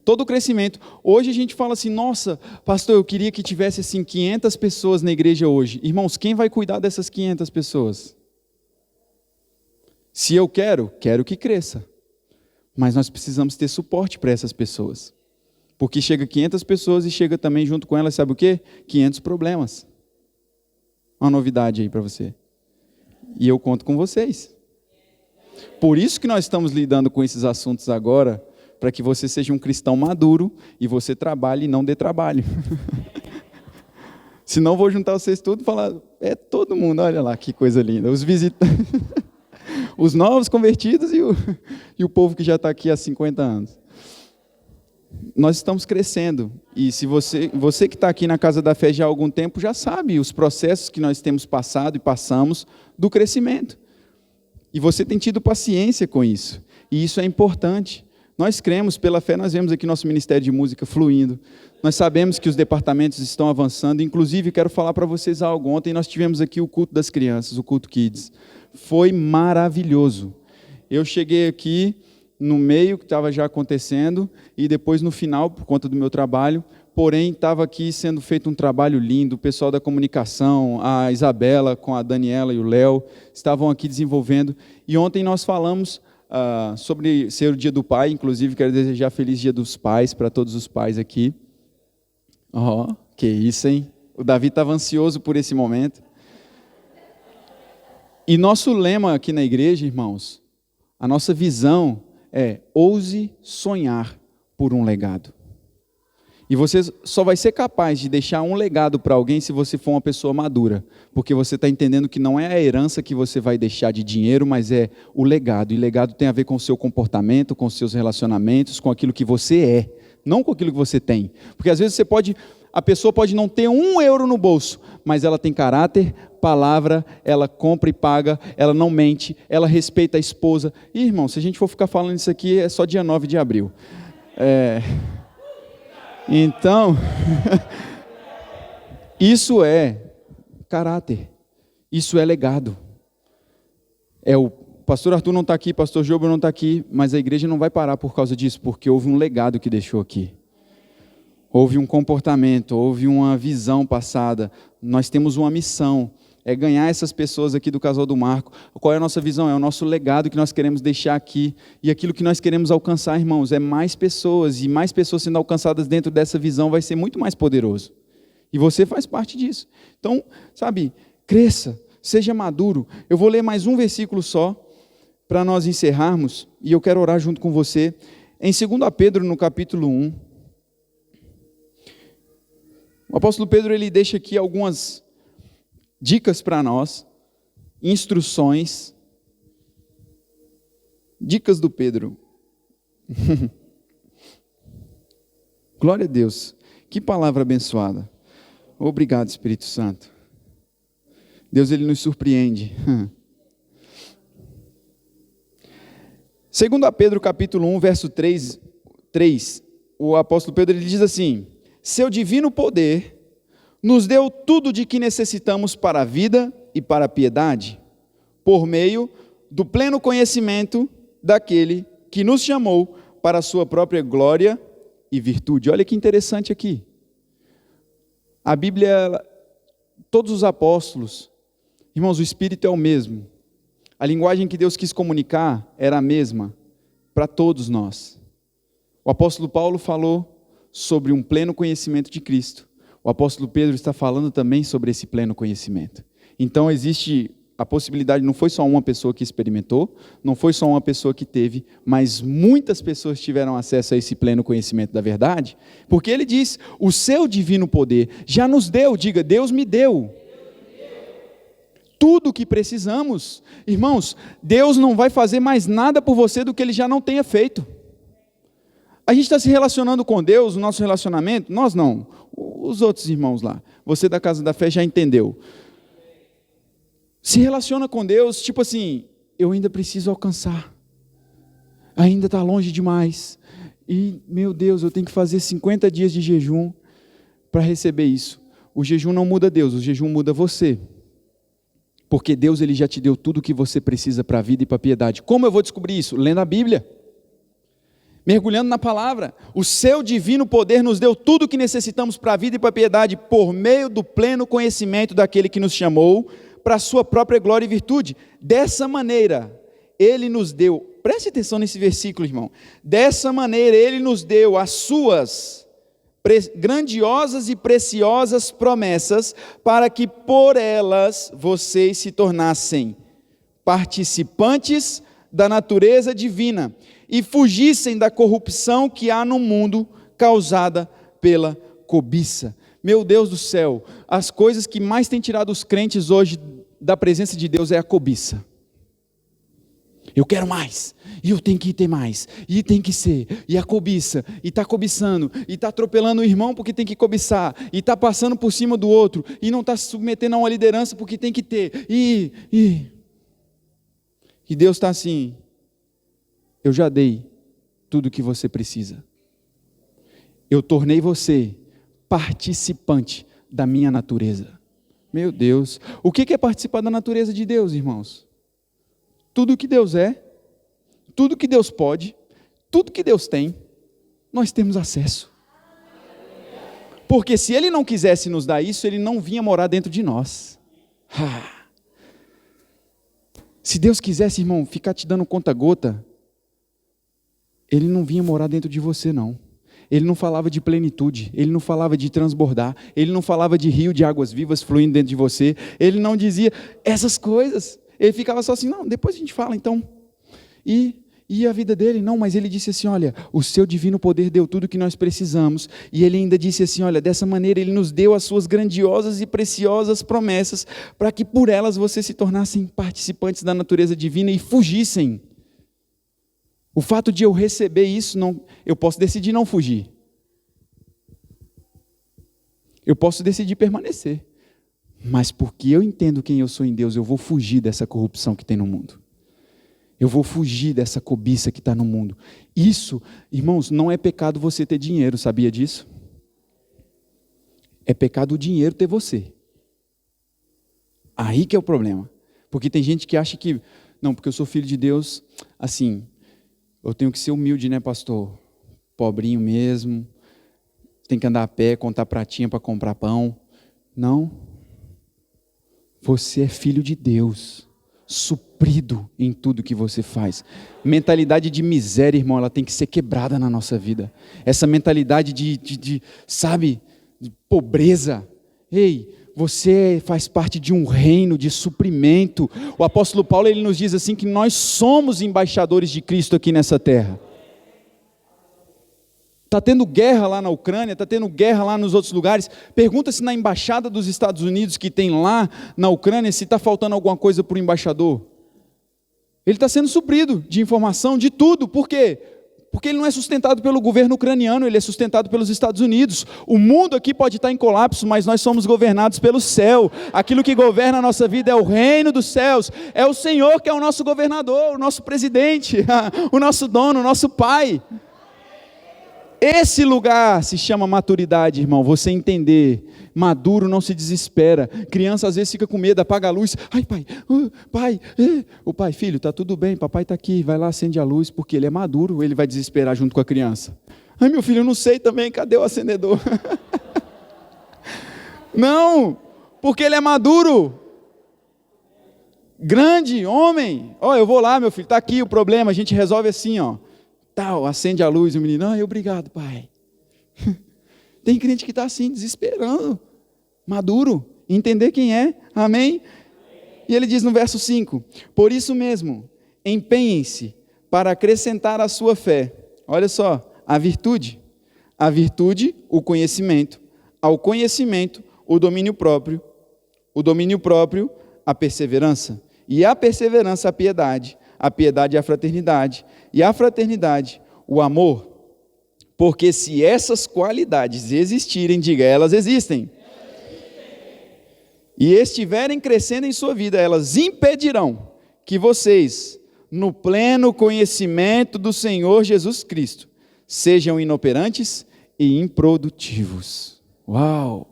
Todo o crescimento. Hoje a gente fala assim, nossa, pastor, eu queria que tivesse assim 500 pessoas na igreja hoje. Irmãos, quem vai cuidar dessas 500 pessoas? Se eu quero que cresça. Mas nós precisamos ter suporte para essas pessoas. Porque chega 500 pessoas e chega também junto com elas, sabe o quê? 500 problemas. Uma novidade aí para você. E eu conto com vocês. Por isso que nós estamos lidando com esses assuntos agora, para que você seja um cristão maduro e você trabalhe e não dê trabalho. Senão vou juntar vocês tudo e falar, é todo mundo, olha lá que coisa linda. Os visitantes, os novos convertidos e o povo que já está aqui há 50 anos. Nós estamos crescendo, e se você que está aqui na Casa da Fé já há algum tempo, já sabe os processos que nós temos passado e passamos do crescimento. E você tem tido paciência com isso, e isso é importante. Nós cremos, pela fé, nós vemos aqui nosso Ministério de Música fluindo, nós sabemos que os departamentos estão avançando, inclusive quero falar para vocês algo. Ontem nós tivemos aqui o culto das crianças, o culto Kids, foi maravilhoso. Eu cheguei aqui no meio que estava já acontecendo e depois no final, por conta do meu trabalho, porém estava aqui sendo feito um trabalho lindo, o pessoal da comunicação, a Isabela com a Daniela e o Léo, estavam aqui desenvolvendo, e ontem nós falamos sobre ser o Dia do Pai, inclusive quero desejar Feliz Dia dos Pais para todos os pais aqui. Que isso, hein? O Davi estava ansioso por esse momento. E nosso lema aqui na igreja, irmãos, a nossa visão é ouse sonhar por um legado. E você só vai ser capaz de deixar um legado para alguém se você for uma pessoa madura, porque você está entendendo que não é a herança que você vai deixar de dinheiro, mas é o legado. E legado tem a ver com o seu comportamento, com os seus relacionamentos, com aquilo que você é, não com aquilo que você tem. Porque às vezes a pessoa pode não ter €1 no bolso, mas ela tem caráter, palavra, ela compra e paga, ela não mente, ela respeita a esposa. E, irmão, se a gente for ficar falando isso aqui, é só dia 9 de abril. Então, isso é caráter, isso é legado. O pastor Arthur não está aqui, pastor Jobo não está aqui, mas a igreja não vai parar por causa disso, porque houve um legado que deixou aqui. Houve um comportamento, houve uma visão passada. Nós temos uma missão, é ganhar essas pessoas aqui do Casal do Marco. Qual é a nossa visão? É o nosso legado que nós queremos deixar aqui. E aquilo que nós queremos alcançar, irmãos, é mais pessoas. E mais pessoas sendo alcançadas dentro dessa visão vai ser muito mais poderoso. E você faz parte disso. Então, sabe, cresça, seja maduro. Eu vou ler mais um versículo só, para nós encerrarmos. E eu quero orar junto com você. Em 2 Pedro, no capítulo 1. O apóstolo Pedro, ele deixa aqui algumas dicas para nós, instruções, dicas do Pedro. Glória a Deus, que palavra abençoada. Obrigado, Espírito Santo. Deus, ele nos surpreende. 2 Pedro capítulo 1, verso 3, o apóstolo Pedro, ele diz assim: seu divino poder nos deu tudo de que necessitamos para a vida e para a piedade, por meio do pleno conhecimento daquele que nos chamou para a sua própria glória e virtude. Olha que interessante aqui. A Bíblia, todos os apóstolos, irmãos, o Espírito é o mesmo. A linguagem que Deus quis comunicar era a mesma para todos nós. O apóstolo Paulo falou sobre um pleno conhecimento de Cristo. O apóstolo Pedro está falando também sobre esse pleno conhecimento. Então existe a possibilidade, não foi só uma pessoa que experimentou, não foi só uma pessoa que teve, mas muitas pessoas tiveram acesso a esse pleno conhecimento da verdade, porque ele diz, o seu divino poder já nos deu, diga, Deus me deu tudo o que precisamos. Irmãos, Deus não vai fazer mais nada por você do que Ele já não tenha feito. A gente está se relacionando com Deus, o nosso relacionamento, nós não, os outros irmãos lá, você da Casa da Fé já entendeu. Se relaciona com Deus, tipo assim, eu ainda preciso alcançar, ainda está longe demais, e meu Deus, eu tenho que fazer 50 dias de jejum para receber isso. O jejum não muda Deus, o jejum muda você. Porque Deus, ele já te deu tudo o que você precisa para a vida e para a piedade. Como eu vou descobrir isso? Lendo a Bíblia. Mergulhando na palavra. O seu divino poder nos deu tudo o que necessitamos para a vida e para a piedade, por meio do pleno conhecimento daquele que nos chamou para a sua própria glória e virtude. Dessa maneira, ele nos deu, preste atenção nesse versículo, irmão. Dessa maneira, ele nos deu as suas grandiosas e preciosas promessas, para que por elas vocês se tornassem participantes da natureza divina e fugissem da corrupção que há no mundo causada pela cobiça. Meu Deus do céu, as coisas que mais têm tirado os crentes hoje da presença de Deus é a cobiça. Eu quero mais, e eu tenho que ter mais, e tem que ser, e a cobiça, e está cobiçando, e está atropelando o irmão porque tem que cobiçar, e está passando por cima do outro, e não está se submetendo a uma liderança porque tem que ter, e Deus está assim, eu já dei tudo o que você precisa, eu tornei você participante da minha natureza. Meu Deus, o que é participar da natureza de Deus, irmãos? Tudo que Deus é, tudo que Deus pode, tudo que Deus tem, nós temos acesso. Porque se Ele não quisesse nos dar isso, Ele não vinha morar dentro de nós. Se Deus quisesse, irmão, ficar te dando conta-gota, Ele não vinha morar dentro de você, não. Ele não falava de plenitude, Ele não falava de transbordar, Ele não falava de rio de águas vivas fluindo dentro de você, Ele não dizia essas coisas. Ele ficava só assim, não, depois a gente fala então. E a vida dele? Não, mas ele disse assim, olha, o seu divino poder deu tudo o que nós precisamos. E ele ainda disse assim, olha, dessa maneira ele nos deu as suas grandiosas e preciosas promessas, para que por elas vocês se tornassem participantes da natureza divina e fugissem. O fato de eu receber isso, não, eu posso decidir não fugir. Eu posso decidir permanecer. Mas porque eu entendo quem eu sou em Deus, eu vou fugir dessa corrupção que tem no mundo. Eu vou fugir dessa cobiça que está no mundo. Isso, irmãos, não é pecado você ter dinheiro, sabia disso? É pecado o dinheiro ter você. Aí que é o problema. Porque tem gente que acha que, não, porque eu sou filho de Deus, assim, eu tenho que ser humilde, né, pastor? Pobrinho mesmo, tem que andar a pé, contar pratinha para comprar pão. Não. Você é filho de Deus, suprido em tudo que você faz. Mentalidade de miséria, irmão, ela tem que ser quebrada na nossa vida. Essa mentalidade sabe, de pobreza. Ei, você faz parte de um reino de suprimento. O apóstolo Paulo, ele nos diz assim que nós somos embaixadores de Cristo aqui nessa terra. Está tendo guerra lá na Ucrânia, está tendo guerra lá nos outros lugares. Pergunta-se na embaixada dos Estados Unidos que tem lá na Ucrânia se está faltando alguma coisa para o embaixador. Ele está sendo suprido de informação, de tudo. Por quê? Porque ele não é sustentado pelo governo ucraniano, ele é sustentado pelos Estados Unidos. O mundo aqui pode estar em colapso, mas nós somos governados pelo céu. Aquilo que governa a nossa vida é o reino dos céus. É o Senhor que é o nosso governador, o nosso presidente, o nosso dono, o nosso pai. Esse lugar se chama maturidade, irmão, você entender. Maduro não se desespera. Criança às vezes fica com medo, apaga a luz. Ai, pai, pai. O pai, filho, está tudo bem, papai está aqui, vai lá, acende a luz, porque ele é maduro, ele vai desesperar junto com a criança. Ai, meu filho, eu não sei também, cadê o acendedor? Não, porque ele é maduro. Grande, homem. Ó, eu vou lá, meu filho, está aqui o problema, a gente resolve assim, ó. Tal, acende a luz, o menino, obrigado, pai. Tem crente que está assim, desesperando, maduro, entender quem é, amém? E ele diz no verso 5, por isso mesmo, empenhem-se para acrescentar à sua fé, olha só, a virtude, o conhecimento, ao conhecimento, o domínio próprio, a perseverança, e a perseverança, a piedade a fraternidade, e a fraternidade, o amor, porque se essas qualidades existirem, diga, elas existem, e estiverem crescendo em sua vida, elas impedirão que vocês, no pleno conhecimento do Senhor Jesus Cristo, sejam inoperantes e improdutivos. Uau!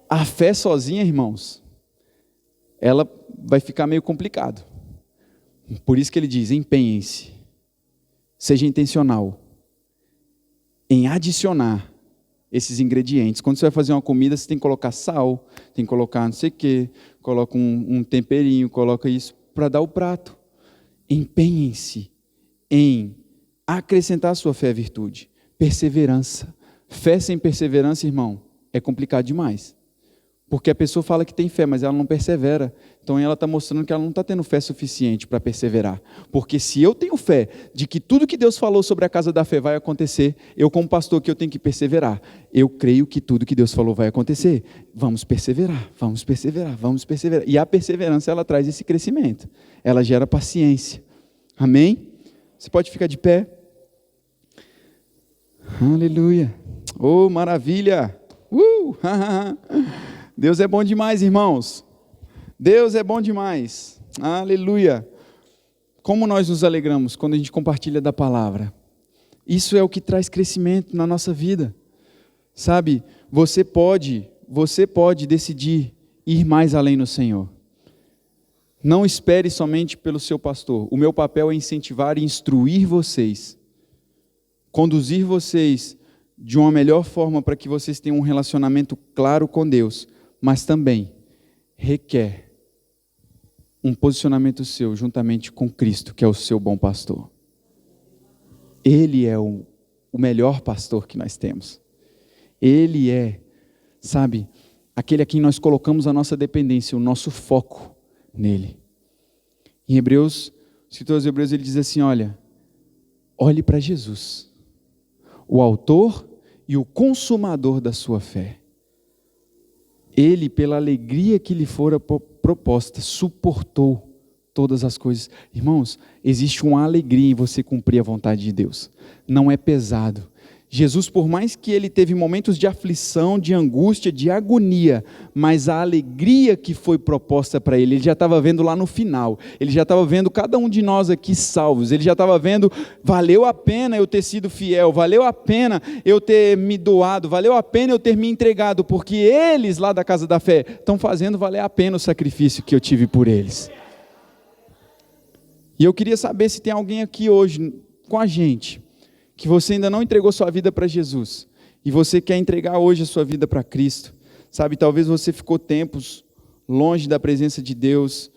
A fé sozinha, irmãos, ela vai ficar meio complicado. Por isso que ele diz, empenhem-se, seja intencional em adicionar esses ingredientes. Quando você vai fazer uma comida, você tem que colocar sal, tem que colocar não sei o quê, coloca um temperinho, coloca isso para dar o prato. Empenhem-se em acrescentar à sua fé a virtude, perseverança. Fé sem perseverança, irmão, é complicado demais. Porque a pessoa fala que tem fé, mas ela não persevera. Então ela está mostrando que ela não está tendo fé suficiente para perseverar. Porque se eu tenho fé de que tudo que Deus falou sobre a casa da fé vai acontecer, eu como pastor que eu tenho que perseverar. Eu creio que tudo que Deus falou vai acontecer. Vamos perseverar, vamos perseverar, vamos perseverar. E a perseverança, ela traz esse crescimento. Ela gera paciência. Amém? Você pode ficar de pé. Aleluia. Oh, maravilha. Deus é bom demais, irmãos. Deus é bom demais. Aleluia. Como nós nos alegramos quando a gente compartilha da palavra. Isso é o que traz crescimento na nossa vida. Sabe, você pode decidir ir mais além no Senhor. Não espere somente pelo seu pastor. O meu papel é incentivar e instruir vocês. Conduzir vocês de uma melhor forma para que vocês tenham um relacionamento claro com Deus. Mas também requer um posicionamento seu juntamente com Cristo, que é o seu bom pastor. Ele é o melhor pastor que nós temos. Ele é, sabe, aquele a quem nós colocamos a nossa dependência, o nosso foco nele. Em Hebreus, o escritor aos Hebreus, ele diz assim, olhe para Jesus, o autor e o consumador da sua fé. Ele, pela alegria que lhe fora proposta, suportou todas as coisas. Irmãos, existe uma alegria em você cumprir a vontade de Deus. Não é pesado. Jesus, por mais que ele teve momentos de aflição, de angústia, de agonia, mas a alegria que foi proposta para ele já estava vendo lá no final, ele já estava vendo cada um de nós aqui salvos, ele já estava vendo, valeu a pena eu ter sido fiel, valeu a pena eu ter me doado, valeu a pena eu ter me entregado, porque eles lá da Casa da Fé estão fazendo valer a pena o sacrifício que eu tive por eles. E eu queria saber se tem alguém aqui hoje com a gente, que você ainda não entregou sua vida para Jesus, e você quer entregar hoje a sua vida para Cristo, sabe, talvez você ficou tempos longe da presença de Deus,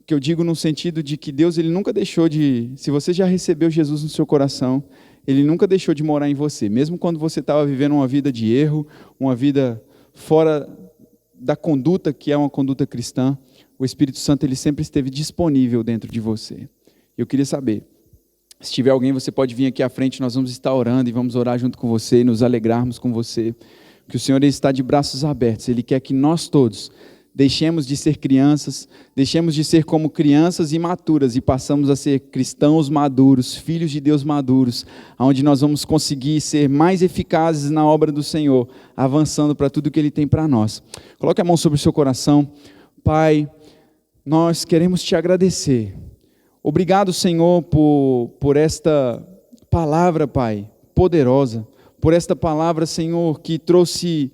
que eu digo no sentido de que Deus, Ele nunca deixou de, se você já recebeu Jesus no seu coração, Ele nunca deixou de morar em você, mesmo quando você estava vivendo uma vida de erro, uma vida fora da conduta que é uma conduta cristã, o Espírito Santo, Ele sempre esteve disponível dentro de você. Eu queria saber, se tiver alguém, você pode vir aqui à frente, nós vamos estar orando e vamos orar junto com você e nos alegrarmos com você, que o Senhor está de braços abertos, Ele quer que nós todos deixemos de ser crianças, deixemos de ser como crianças imaturas e passamos a ser cristãos maduros, filhos de Deus maduros, onde nós vamos conseguir ser mais eficazes na obra do Senhor, avançando para tudo que Ele tem para nós. Coloque a mão sobre o seu coração. Pai, nós queremos Te agradecer. Obrigado, Senhor, por esta palavra, Pai, poderosa, por esta palavra, Senhor, que trouxe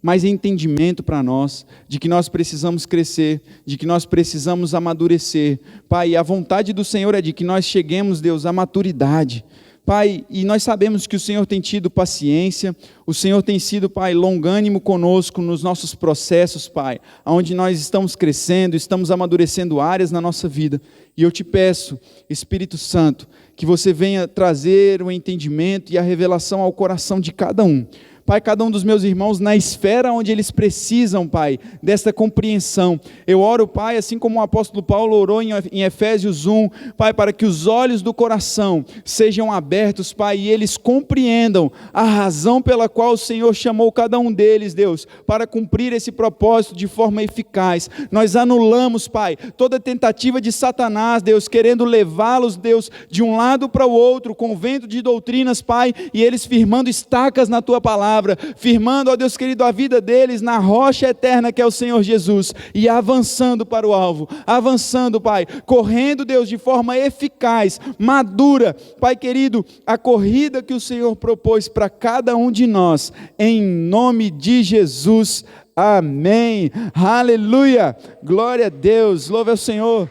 mais entendimento para nós, de que nós precisamos crescer, de que nós precisamos amadurecer. Pai, a vontade do Senhor é de que nós cheguemos, Deus, à maturidade. Pai, e nós sabemos que o Senhor tem tido paciência, o Senhor tem sido, Pai, longânimo conosco nos nossos processos, Pai, onde nós estamos crescendo, estamos amadurecendo áreas na nossa vida. E eu Te peço, Espírito Santo, que Você venha trazer o entendimento e a revelação ao coração de cada um. Pai, cada um dos meus irmãos na esfera onde eles precisam, Pai, desta compreensão. Eu oro, Pai, assim como o apóstolo Paulo orou em Efésios 1, Pai, para que os olhos do coração sejam abertos, Pai, e eles compreendam a razão pela qual o Senhor chamou cada um deles, Deus, para cumprir esse propósito de forma eficaz. Nós anulamos, Pai, toda tentativa de Satanás, Deus, querendo levá-los, Deus, de um lado para o outro, com vento de doutrinas, Pai, e eles firmando estacas na Tua palavra, firmando, ó Deus querido, a vida deles na rocha eterna que é o Senhor Jesus, e avançando para o alvo, avançando, Pai, correndo, Deus, de forma eficaz, madura, Pai querido, a corrida que o Senhor propôs para cada um de nós, em nome de Jesus, amém, aleluia, glória a Deus, louve ao Senhor.